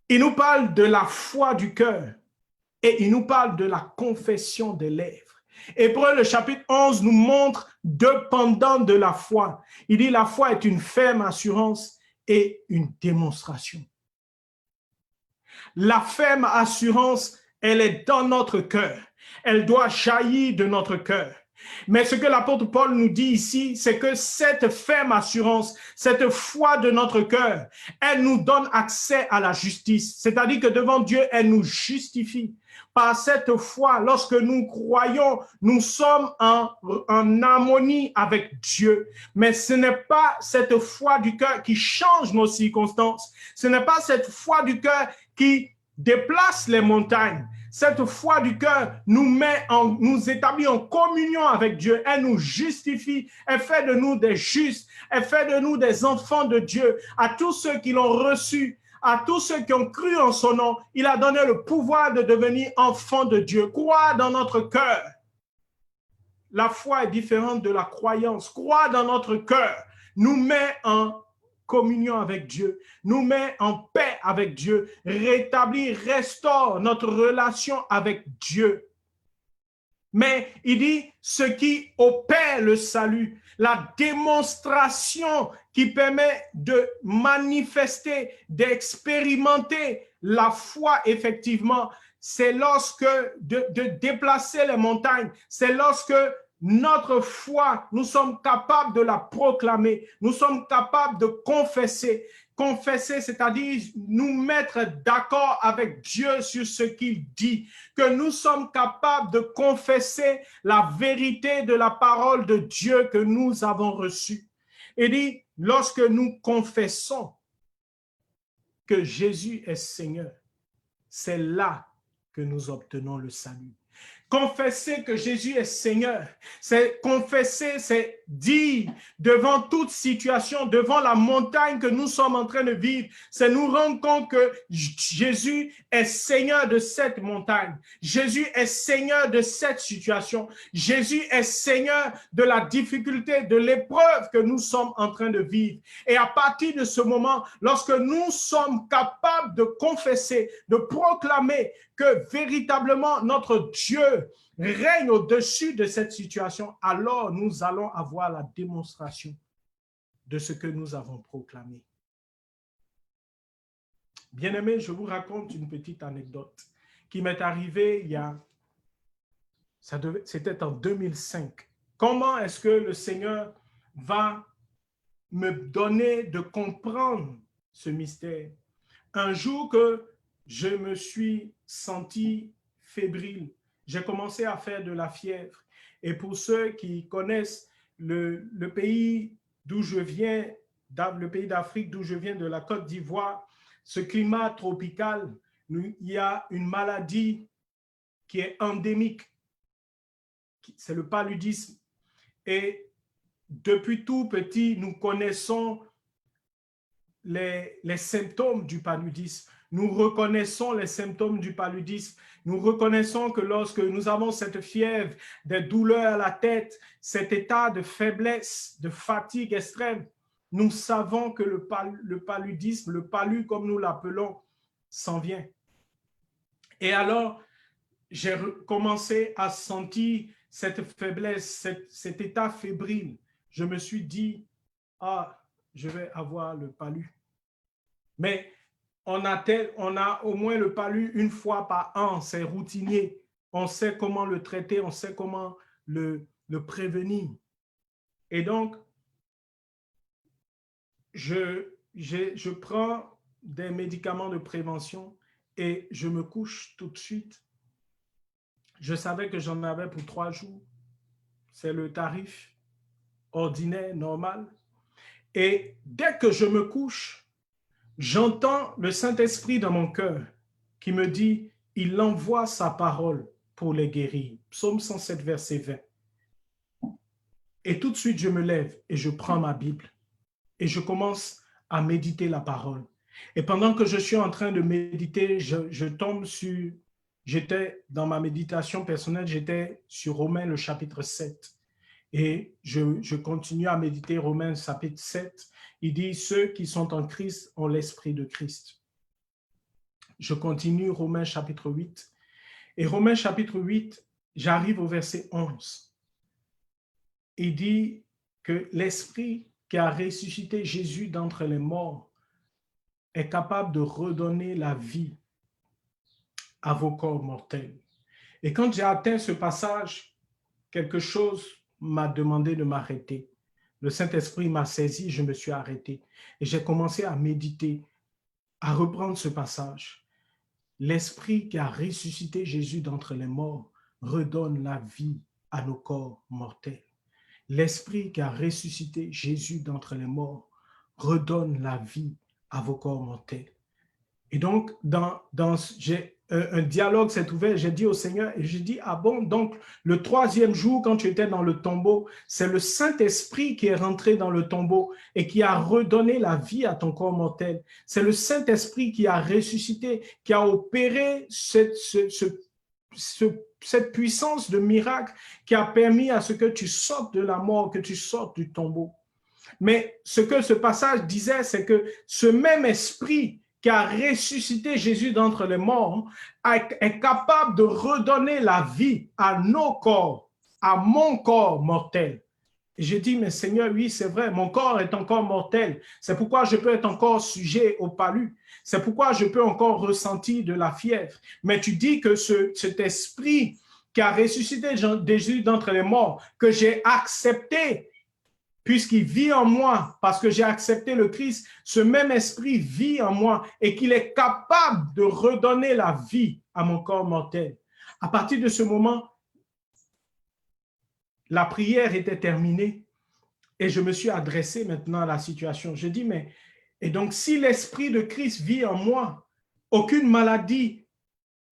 Il nous parle de la foi du cœur et il nous parle de la confession des lèvres. Hébreux, le chapitre 11 nous montre deux pendants de la foi. Il dit la foi est une ferme assurance et une démonstration. La ferme assurance, elle est dans notre cœur. Elle doit jaillir de notre cœur. Mais ce que l'apôtre Paul nous dit ici, c'est que cette ferme assurance, cette foi de notre cœur, elle nous donne accès à la justice. C'est-à-dire que devant Dieu, elle nous justifie. Par cette foi, lorsque nous croyons, nous sommes en harmonie avec Dieu. Mais ce n'est pas cette foi du cœur qui change nos circonstances. Ce n'est pas cette foi du cœur qui déplace les montagnes. Cette foi du cœur nous établit en communion avec Dieu. Elle nous justifie. Elle fait de nous des justes. Elle fait de nous des enfants de Dieu. À tous ceux qui l'ont reçu, à tous ceux qui ont cru en son nom, il a donné le pouvoir de devenir enfants de Dieu. Croire dans notre cœur. La foi est différente de la croyance. Croire dans notre cœur nous met en communion avec Dieu, nous met en paix avec Dieu, rétablit, restaure notre relation avec Dieu. Mais il dit, ce qui opère le salut, la démonstration qui permet de manifester, d'expérimenter la foi effectivement, c'est lorsque de déplacer les montagnes, c'est lorsque notre foi, nous sommes capables de la proclamer, nous sommes capables de confesser. Confesser, c'est-à-dire nous mettre d'accord avec Dieu sur ce qu'il dit, que nous sommes capables de confesser la vérité de la parole de Dieu que nous avons reçue. Il dit, lorsque nous confessons que Jésus est Seigneur, c'est là que nous obtenons le salut. Confesser que Jésus est Seigneur, c'est confesser, c'est dire devant toute situation, devant la montagne que nous sommes en train de vivre, c'est nous rendre compte que Jésus est Seigneur de cette montagne. Jésus est Seigneur de cette situation. Jésus est Seigneur de la difficulté, de l'épreuve que nous sommes en train de vivre. Et à partir de ce moment, lorsque nous sommes capables de confesser, de proclamer que véritablement notre Dieu règne au-dessus de cette situation, alors nous allons avoir la démonstration de ce que nous avons proclamé. Bien-aimés, je vous raconte une petite anecdote qui m'est arrivée c'était en 2005. comment est-ce que le Seigneur va me donner de comprendre ce mystère. Un jour que je me suis senti fébrile, j'ai commencé à faire de la fièvre. Et pour ceux qui connaissent le pays d'où je viens, le pays d'Afrique d'où je viens, de la Côte d'Ivoire, ce climat tropical, il y a une maladie qui est endémique, c'est le paludisme. Et depuis tout petit, nous connaissons les symptômes du paludisme. Nous reconnaissons les symptômes du paludisme. Nous reconnaissons que lorsque nous avons cette fièvre, des douleurs à la tête, cet état de faiblesse, de fatigue extrême, nous savons que le paludisme, le palu comme nous l'appelons, s'en vient. Et alors, j'ai commencé à sentir cette faiblesse, cet état fébrile. Je me suis dit, ah, je vais avoir le palu. Mais on a au moins le palu une fois par an, c'est routinier. On sait comment le traiter, on sait comment le prévenir. Et donc, je prends des médicaments de prévention et je me couche tout de suite. Je savais que j'en avais pour 3 jours. C'est le tarif ordinaire, normal. Et dès que je me couche, j'entends le Saint-Esprit dans mon cœur qui me dit, il envoie sa parole pour les guérir. Psaume 107, verset 20. Et tout de suite, je me lève et je prends ma Bible et je commence à méditer la parole. Et pendant que je suis en train de méditer, je tombe sur, j'étais dans ma méditation personnelle, j'étais sur Romains le chapitre 7. Et je continue à méditer Romains chapitre 7. Il dit, ceux qui sont en Christ ont l'esprit de Christ. Je continue Romains chapitre 8. Et Romains chapitre 8, j'arrive au verset 11. Il dit que l'esprit qui a ressuscité Jésus d'entre les morts est capable de redonner la vie à vos corps mortels. Et quand j'ai atteint ce passage, quelque chose m'a demandé de m'arrêter. Le Saint-Esprit m'a saisi, je me suis arrêté. Et j'ai commencé à méditer, à reprendre ce passage. L'Esprit qui a ressuscité Jésus d'entre les morts redonne la vie à nos corps mortels. L'Esprit qui a ressuscité Jésus d'entre les morts redonne la vie à vos corps mortels. Et donc, j'ai un dialogue s'est ouvert, j'ai dit au Seigneur, et j'ai dit, ah bon, donc le 3e jour, quand tu étais dans le tombeau, c'est le Saint-Esprit qui est rentré dans le tombeau et qui a redonné la vie à ton corps mortel. C'est le Saint-Esprit qui a ressuscité, qui a opéré cette puissance de miracle qui a permis à ce que tu sortes de la mort, que tu sortes du tombeau. Mais ce que ce passage disait, c'est que ce même esprit qui a ressuscité Jésus d'entre les morts est capable de redonner la vie à nos corps, à mon corps mortel. Et j'ai dit, mais Seigneur, oui, c'est vrai, mon corps est encore mortel. C'est pourquoi je peux être encore sujet au palu. C'est pourquoi je peux encore ressentir de la fièvre. Mais tu dis que cet esprit qui a ressuscité Jésus d'entre les morts, que j'ai accepté, puisqu'il vit en moi, parce que j'ai accepté le Christ, ce même esprit vit en moi et qu'il est capable de redonner la vie à mon corps mortel. À partir de ce moment, la prière était terminée et je me suis adressé maintenant à la situation. Je dis, mais, et donc si l'esprit de Christ vit en moi, aucune maladie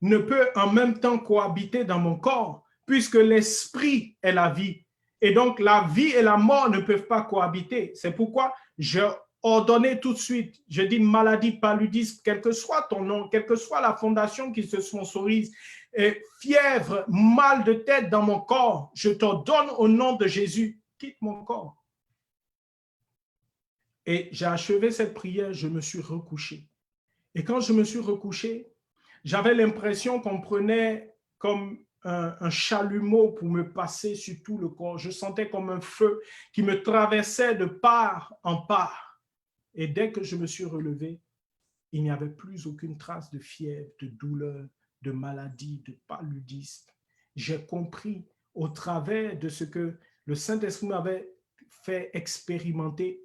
ne peut en même temps cohabiter dans mon corps, puisque l'esprit est la vie. Et donc, la vie et la mort ne peuvent pas cohabiter. C'est pourquoi j'ai ordonné tout de suite, je dis maladie, paludisme, quel que soit ton nom, quelle que soit la fondation qui se sponsorise, fièvre, mal de tête dans mon corps, je t'ordonne au nom de Jésus, quitte mon corps. Et j'ai achevé cette prière, je me suis recouché. Et quand je me suis recouché, j'avais l'impression qu'on prenait comme un chalumeau pour me passer sur tout le corps. Je sentais comme un feu qui me traversait de part en part. Et dès que je me suis relevé, il n'y avait plus aucune trace de fièvre, de douleur, de maladie, de paludisme. J'ai compris au travers de ce que le Saint-Esprit m'avait fait expérimenter,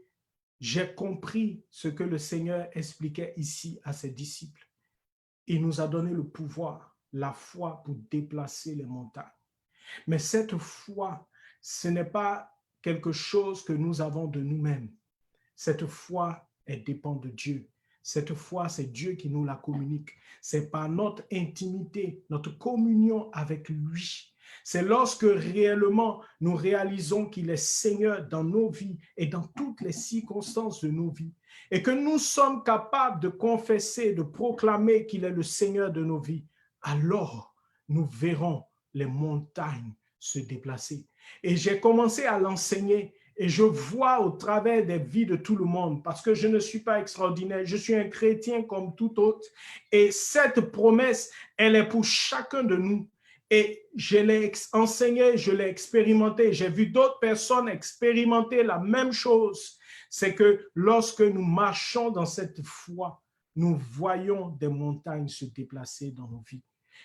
j'ai compris ce que le Seigneur expliquait ici à ses disciples. Il nous a donné le pouvoir, la foi pour déplacer les montagnes. Mais cette foi, ce n'est pas quelque chose que nous avons de nous-mêmes. Cette foi, elle dépend de Dieu. Cette foi, c'est Dieu qui nous la communique. C'est par notre intimité, notre communion avec lui. C'est lorsque réellement nous réalisons qu'il est Seigneur dans nos vies et dans toutes les circonstances de nos vies. Et que nous sommes capables de confesser, de proclamer qu'il est le Seigneur de nos vies. Alors, nous verrons les montagnes se déplacer. Et j'ai commencé à l'enseigner. Et je vois au travers des vies de tout le monde, parce que je ne suis pas extraordinaire, je suis un chrétien comme tout autre. Et cette promesse, elle est pour chacun de nous. Et je l'ai enseigné, je l'ai expérimenté. J'ai vu d'autres personnes expérimenter la même chose. C'est que lorsque nous marchons dans cette foi, nous voyons des montagnes se déplacer dans nos vies.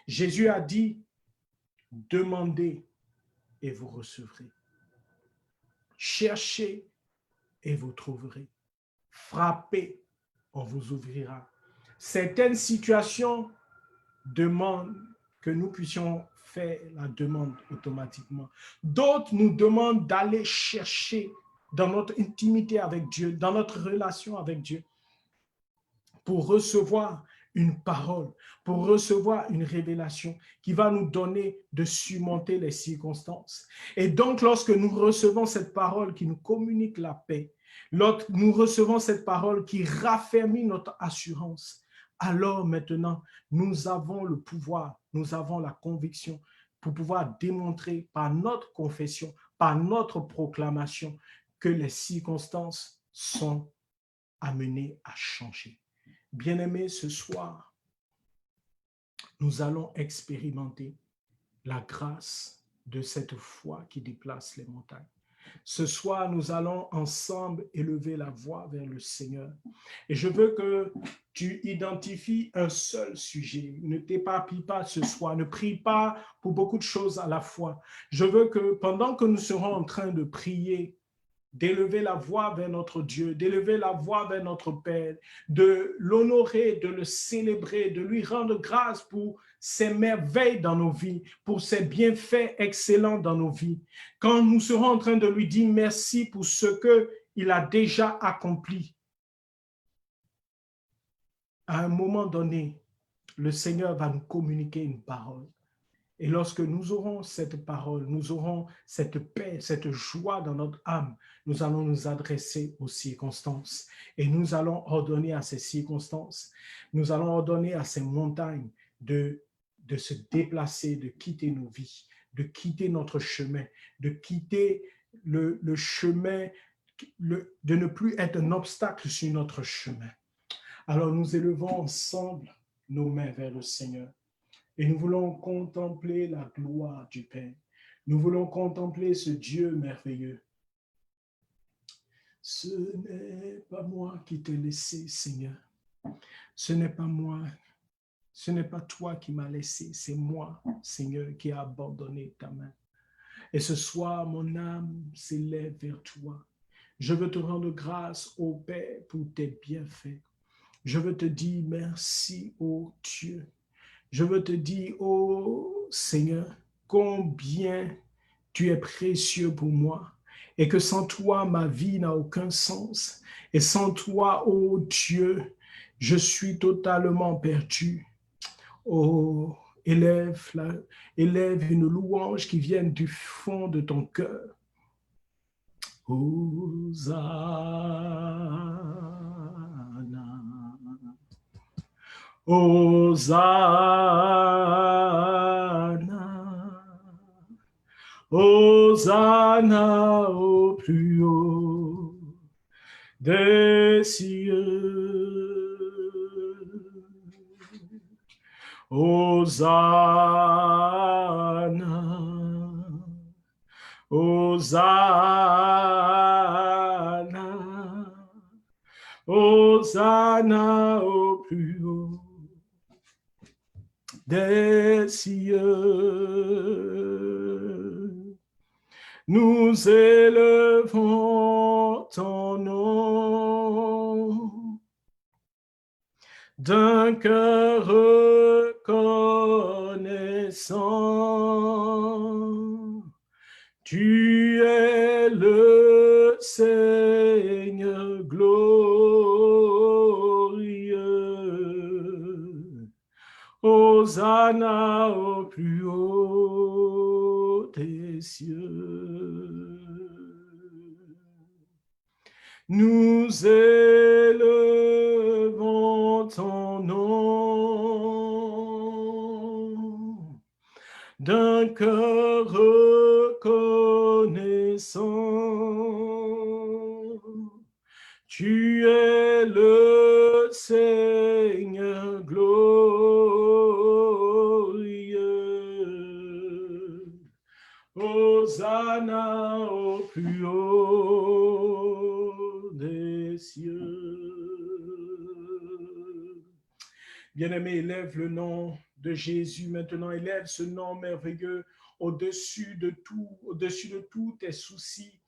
Jésus a dit, demandez et vous recevrez. Cherchez et vous trouverez. Frappez, on vous ouvrira. Certaines situations demandent que nous puissions faire la demande automatiquement. D'autres nous demandent d'aller chercher dans notre intimité avec Dieu, dans notre relation avec Dieu, pour recevoir une parole, pour recevoir une révélation qui va nous donner de surmonter les circonstances. Et donc, lorsque nous recevons cette parole qui nous communique la paix, lorsque nous recevons cette parole qui raffermit notre assurance, alors maintenant, nous avons le pouvoir, nous avons la conviction pour pouvoir démontrer par notre confession, par notre proclamation, que les circonstances sont amenées à changer. Bien-aimés, ce soir, nous allons expérimenter la grâce de cette foi qui déplace les montagnes. Ce soir, nous allons ensemble élever la voix vers le Seigneur. Et je veux que tu identifies un seul sujet. Ne t'éparpille pas ce soir. Ne prie pas pour beaucoup de choses à la fois. Je veux que pendant que nous serons en train de prier, d'élever la voix vers notre Dieu, d'élever la voix vers notre Père, de l'honorer, de le célébrer, de lui rendre grâce pour ses merveilles dans nos vies, pour ses bienfaits excellents dans nos vies. Quand nous serons en train de lui dire merci pour ce qu'il a déjà accompli, à un moment donné, le Seigneur va nous communiquer une parole. Et lorsque nous aurons cette parole, nous aurons cette paix, cette joie dans notre âme, nous allons nous adresser aux circonstances et nous allons ordonner à ces circonstances, nous allons ordonner à ces montagnes de se déplacer, de quitter nos vies, de quitter notre chemin, de quitter le chemin, de ne plus être un obstacle sur notre chemin. Alors nous élevons ensemble nos mains vers le Seigneur. Et nous voulons contempler la gloire du Père. Nous voulons contempler ce Dieu merveilleux. Ce n'est pas moi qui t'ai laissé, Seigneur. Ce n'est pas moi. Ce n'est pas toi qui m'as laissé. C'est moi, Seigneur, qui ai abandonné ta main. Et ce soir, mon âme s'élève vers toi. Je veux te rendre grâce, ô Père, pour tes bienfaits. Je veux te dire merci, ô Dieu. Je veux te dire, ô Seigneur, combien tu es précieux pour moi et que sans toi, ma vie n'a aucun sens. Et sans toi, ô Dieu, je suis totalement perdu. Oh, élève une louange qui vienne du fond de ton cœur. Hosanna. Hosanna, Hosanna au plus haut des cieux. Hosanna, Hosanna, Hosanna au plus haut des cieux. Nous élevons ton nom d'un cœur reconnaissant. Tu es le Seigneur glorieux. Hosanna au plus haut des cieux. Nous élevons ton nom d'un cœur reconnaissant. Tu es le Seigneur glorieux. Hosanna au plus haut des cieux. Bien-aimé, élève le nom de Jésus maintenant, élève ce nom merveilleux au-dessus de tous tes soucis.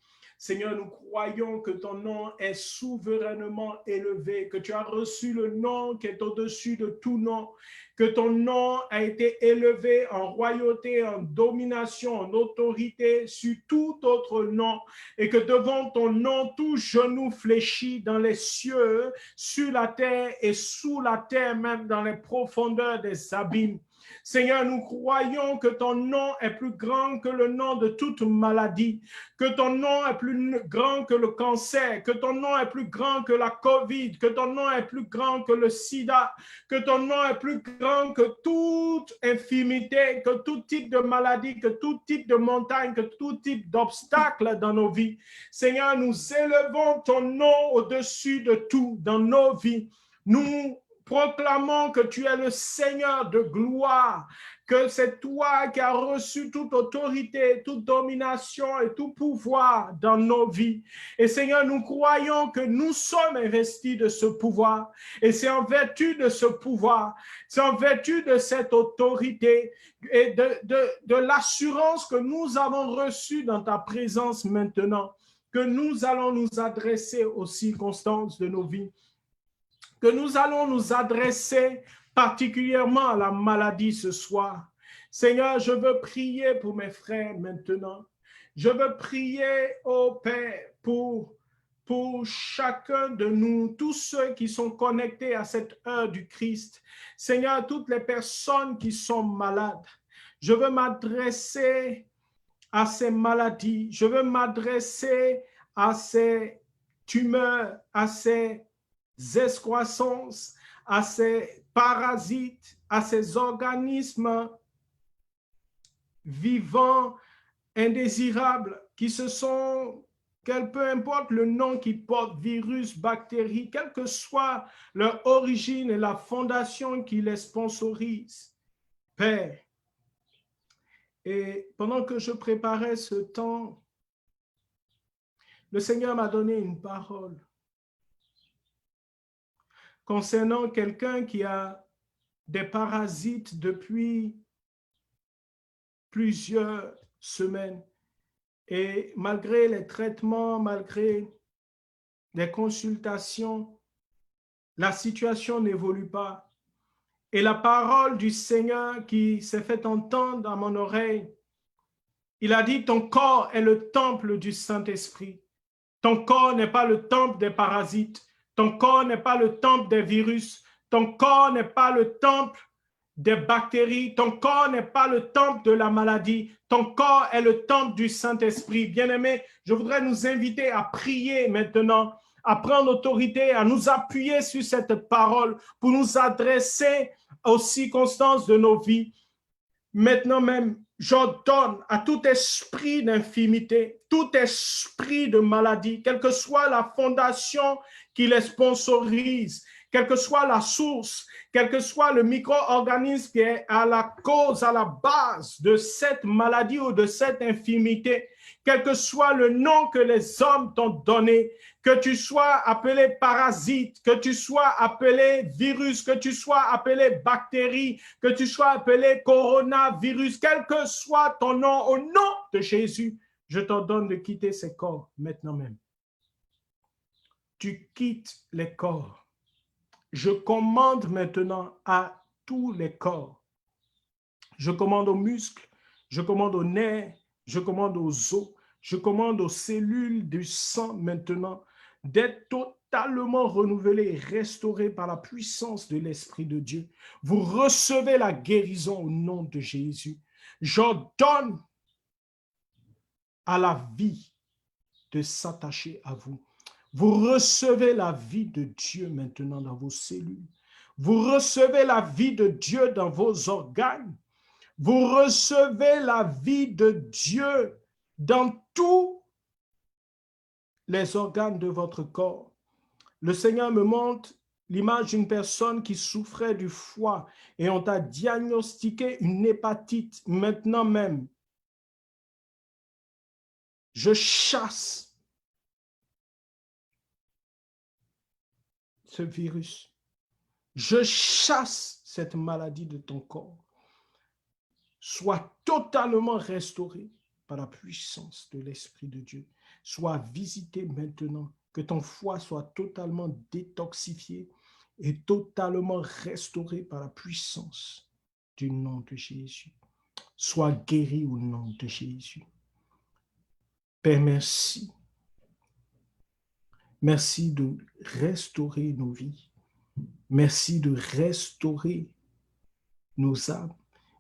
Seigneur, nous croyons que ton nom est souverainement élevé, que tu as reçu le nom qui est au-dessus de tout nom, que ton nom a été élevé en royauté, en domination, en autorité sur tout autre nom, et que devant ton nom, tout genou fléchit dans les cieux, sur la terre et sous la terre, même dans les profondeurs des abîmes. Seigneur, nous croyons que ton nom est plus grand que le nom de toute maladie, que ton nom est plus grand que le cancer, que ton nom est plus grand que la COVID, que ton nom est plus grand que le sida, que ton nom est plus grand que toute infirmité, que tout type de maladie, que tout type de montagne, que tout type d'obstacle dans nos vies. Seigneur, nous élevons ton nom au-dessus de tout dans nos vies. Nous proclamons que tu es le Seigneur de gloire, que c'est toi qui as reçu toute autorité, toute domination et tout pouvoir dans nos vies. Et Seigneur, nous croyons que nous sommes investis de ce pouvoir. Et c'est en vertu de ce pouvoir, c'est en vertu de cette autorité et de l'assurance que nous avons reçue dans ta présence maintenant, que nous allons nous adresser aux circonstances de nos vies, que nous allons nous adresser particulièrement à la maladie ce soir. Seigneur, je veux prier pour mes frères maintenant. Je veux prier, ô Père, pour chacun de nous, tous ceux qui sont connectés à cette heure du Christ. Seigneur, toutes les personnes qui sont malades, je veux m'adresser à ces maladies. Je veux m'adresser à ces tumeurs, à ces excroissances, à ces parasites, à ces organismes vivants, indésirables, qui se sont, peu importe le nom qu'ils portent, virus, bactéries, quelle que soit leur origine et la fondation qui les sponsorise. Père, et pendant que je préparais ce temps, le Seigneur m'a donné une parole concernant quelqu'un qui a des parasites depuis plusieurs semaines. Et malgré les traitements, malgré les consultations, la situation n'évolue pas. Et la parole du Seigneur qui s'est fait entendre dans mon oreille, il a dit, ton corps est le temple du Saint-Esprit. Ton corps n'est pas le temple des parasites. Ton corps n'est pas le temple des virus. Ton corps n'est pas le temple des bactéries. Ton corps n'est pas le temple de la maladie. Ton corps est le temple du Saint-Esprit. Bien-aimés, je voudrais nous inviter à prier maintenant, à prendre autorité, à nous appuyer sur cette parole pour nous adresser aux circonstances de nos vies. Maintenant même, j'ordonne à tout esprit d'infirmité, tout esprit de maladie, quelle que soit la fondation qui les sponsorise, quelle que soit la source, quel que soit le micro-organisme qui est à la cause, à la base de cette maladie ou de cette infirmité, quel que soit le nom que les hommes t'ont donné, que tu sois appelé parasite, que tu sois appelé virus, que tu sois appelé bactérie, que tu sois appelé coronavirus, quel que soit ton nom, au nom de Jésus, Je t'ordonne de quitter ces corps maintenant même. Tu quittes les corps. Je commande maintenant à tous les corps. Je commande aux muscles, je commande aux nerfs, je commande aux os, je commande aux cellules du sang maintenant d'être totalement renouvelées et restaurées par la puissance de l'Esprit de Dieu. Vous recevez la guérison au nom de Jésus. J'ordonne à la vie de s'attacher à vous. Vous recevez la vie de Dieu maintenant dans vos cellules. Vous recevez la vie de Dieu dans vos organes. Vous recevez la vie de Dieu dans tous les organes de votre corps. Le Seigneur me montre l'image d'une personne qui souffrait du foie et on t'a diagnostiqué une hépatite maintenant même. Je chasse ce virus. Je chasse cette maladie de ton corps. Sois totalement restauré par la puissance de l'Esprit de Dieu. Sois visité maintenant, que ton foie soit totalement détoxifié et totalement restauré par la puissance du nom de Jésus. Sois guéri au nom de Jésus. Père, merci. Merci de restaurer nos vies. Merci de restaurer nos âmes.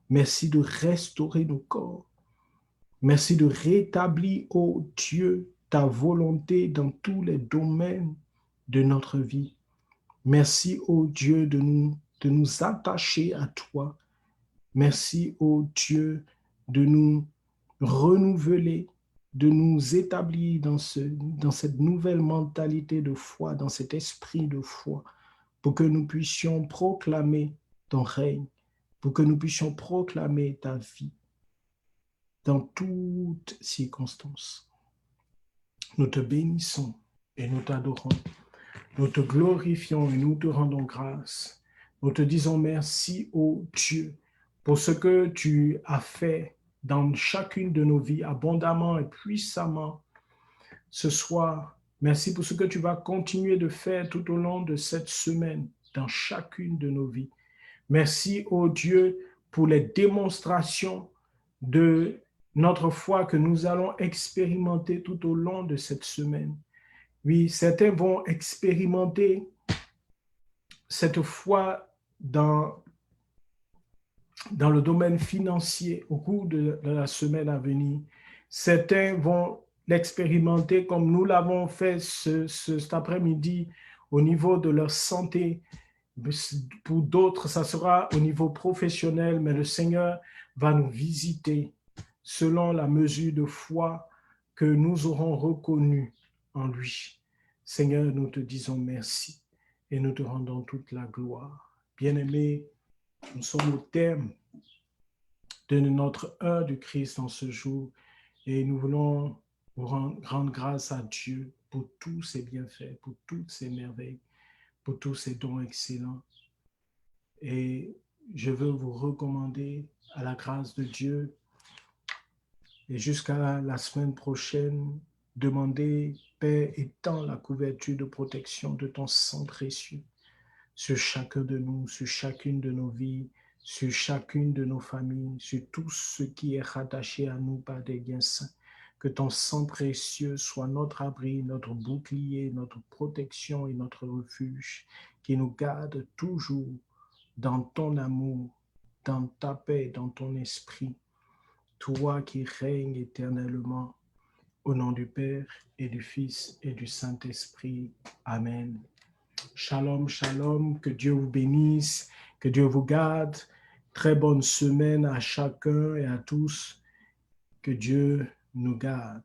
Merci de restaurer nos corps. Merci de rétablir, ô Dieu, ta volonté dans tous les domaines de notre vie. Merci, ô Dieu, de nous attacher à toi. Merci, ô Dieu, de nous renouveler, de nous établir dans cette nouvelle mentalité de foi, dans cet esprit de foi, pour que nous puissions proclamer ton règne, pour que nous puissions proclamer ta vie dans toutes circonstances. Nous te bénissons et nous t'adorons. Nous te glorifions et nous te rendons grâce. Nous te disons merci, ô Dieu, pour ce que tu as fait dans chacune de nos vies, abondamment et puissamment ce soir. Merci pour ce que tu vas continuer de faire tout au long de cette semaine dans chacune de nos vies. Merci, ô Dieu, pour les démonstrations de notre foi que nous allons expérimenter tout au long de cette semaine. Oui, certains vont expérimenter cette foi dans le domaine financier au cours de la semaine à venir. Certains vont l'expérimenter comme nous l'avons fait cet après-midi au niveau de leur santé. Pour d'autres, ça sera au niveau professionnel, mais le Seigneur va nous visiter selon la mesure de foi que nous aurons reconnue en lui. Seigneur, nous te disons merci et nous te rendons toute la gloire. Bien-aimés, nous sommes au terme de notre heure du Christ en ce jour et nous voulons vous rendre grâce à Dieu pour tous ses bienfaits, pour toutes ses merveilles, pour tous ses dons excellents. Et je veux vous recommander à la grâce de Dieu et jusqu'à la semaine prochaine, demander, Père, étends la couverture de protection de ton sang précieux sur chacun de nous, sur chacune de nos vies, sur chacune de nos familles, sur tout ce qui est rattaché à nous par des liens saints. Que ton sang précieux soit notre abri, notre bouclier, notre protection et notre refuge, qui nous garde toujours dans ton amour, dans ta paix, dans ton esprit. Toi qui règnes éternellement, au nom du Père et du Fils et du Saint-Esprit. Amen. Shalom, shalom, que Dieu vous bénisse, que Dieu vous garde. Très bonne semaine à chacun et à tous. Que Dieu nous garde.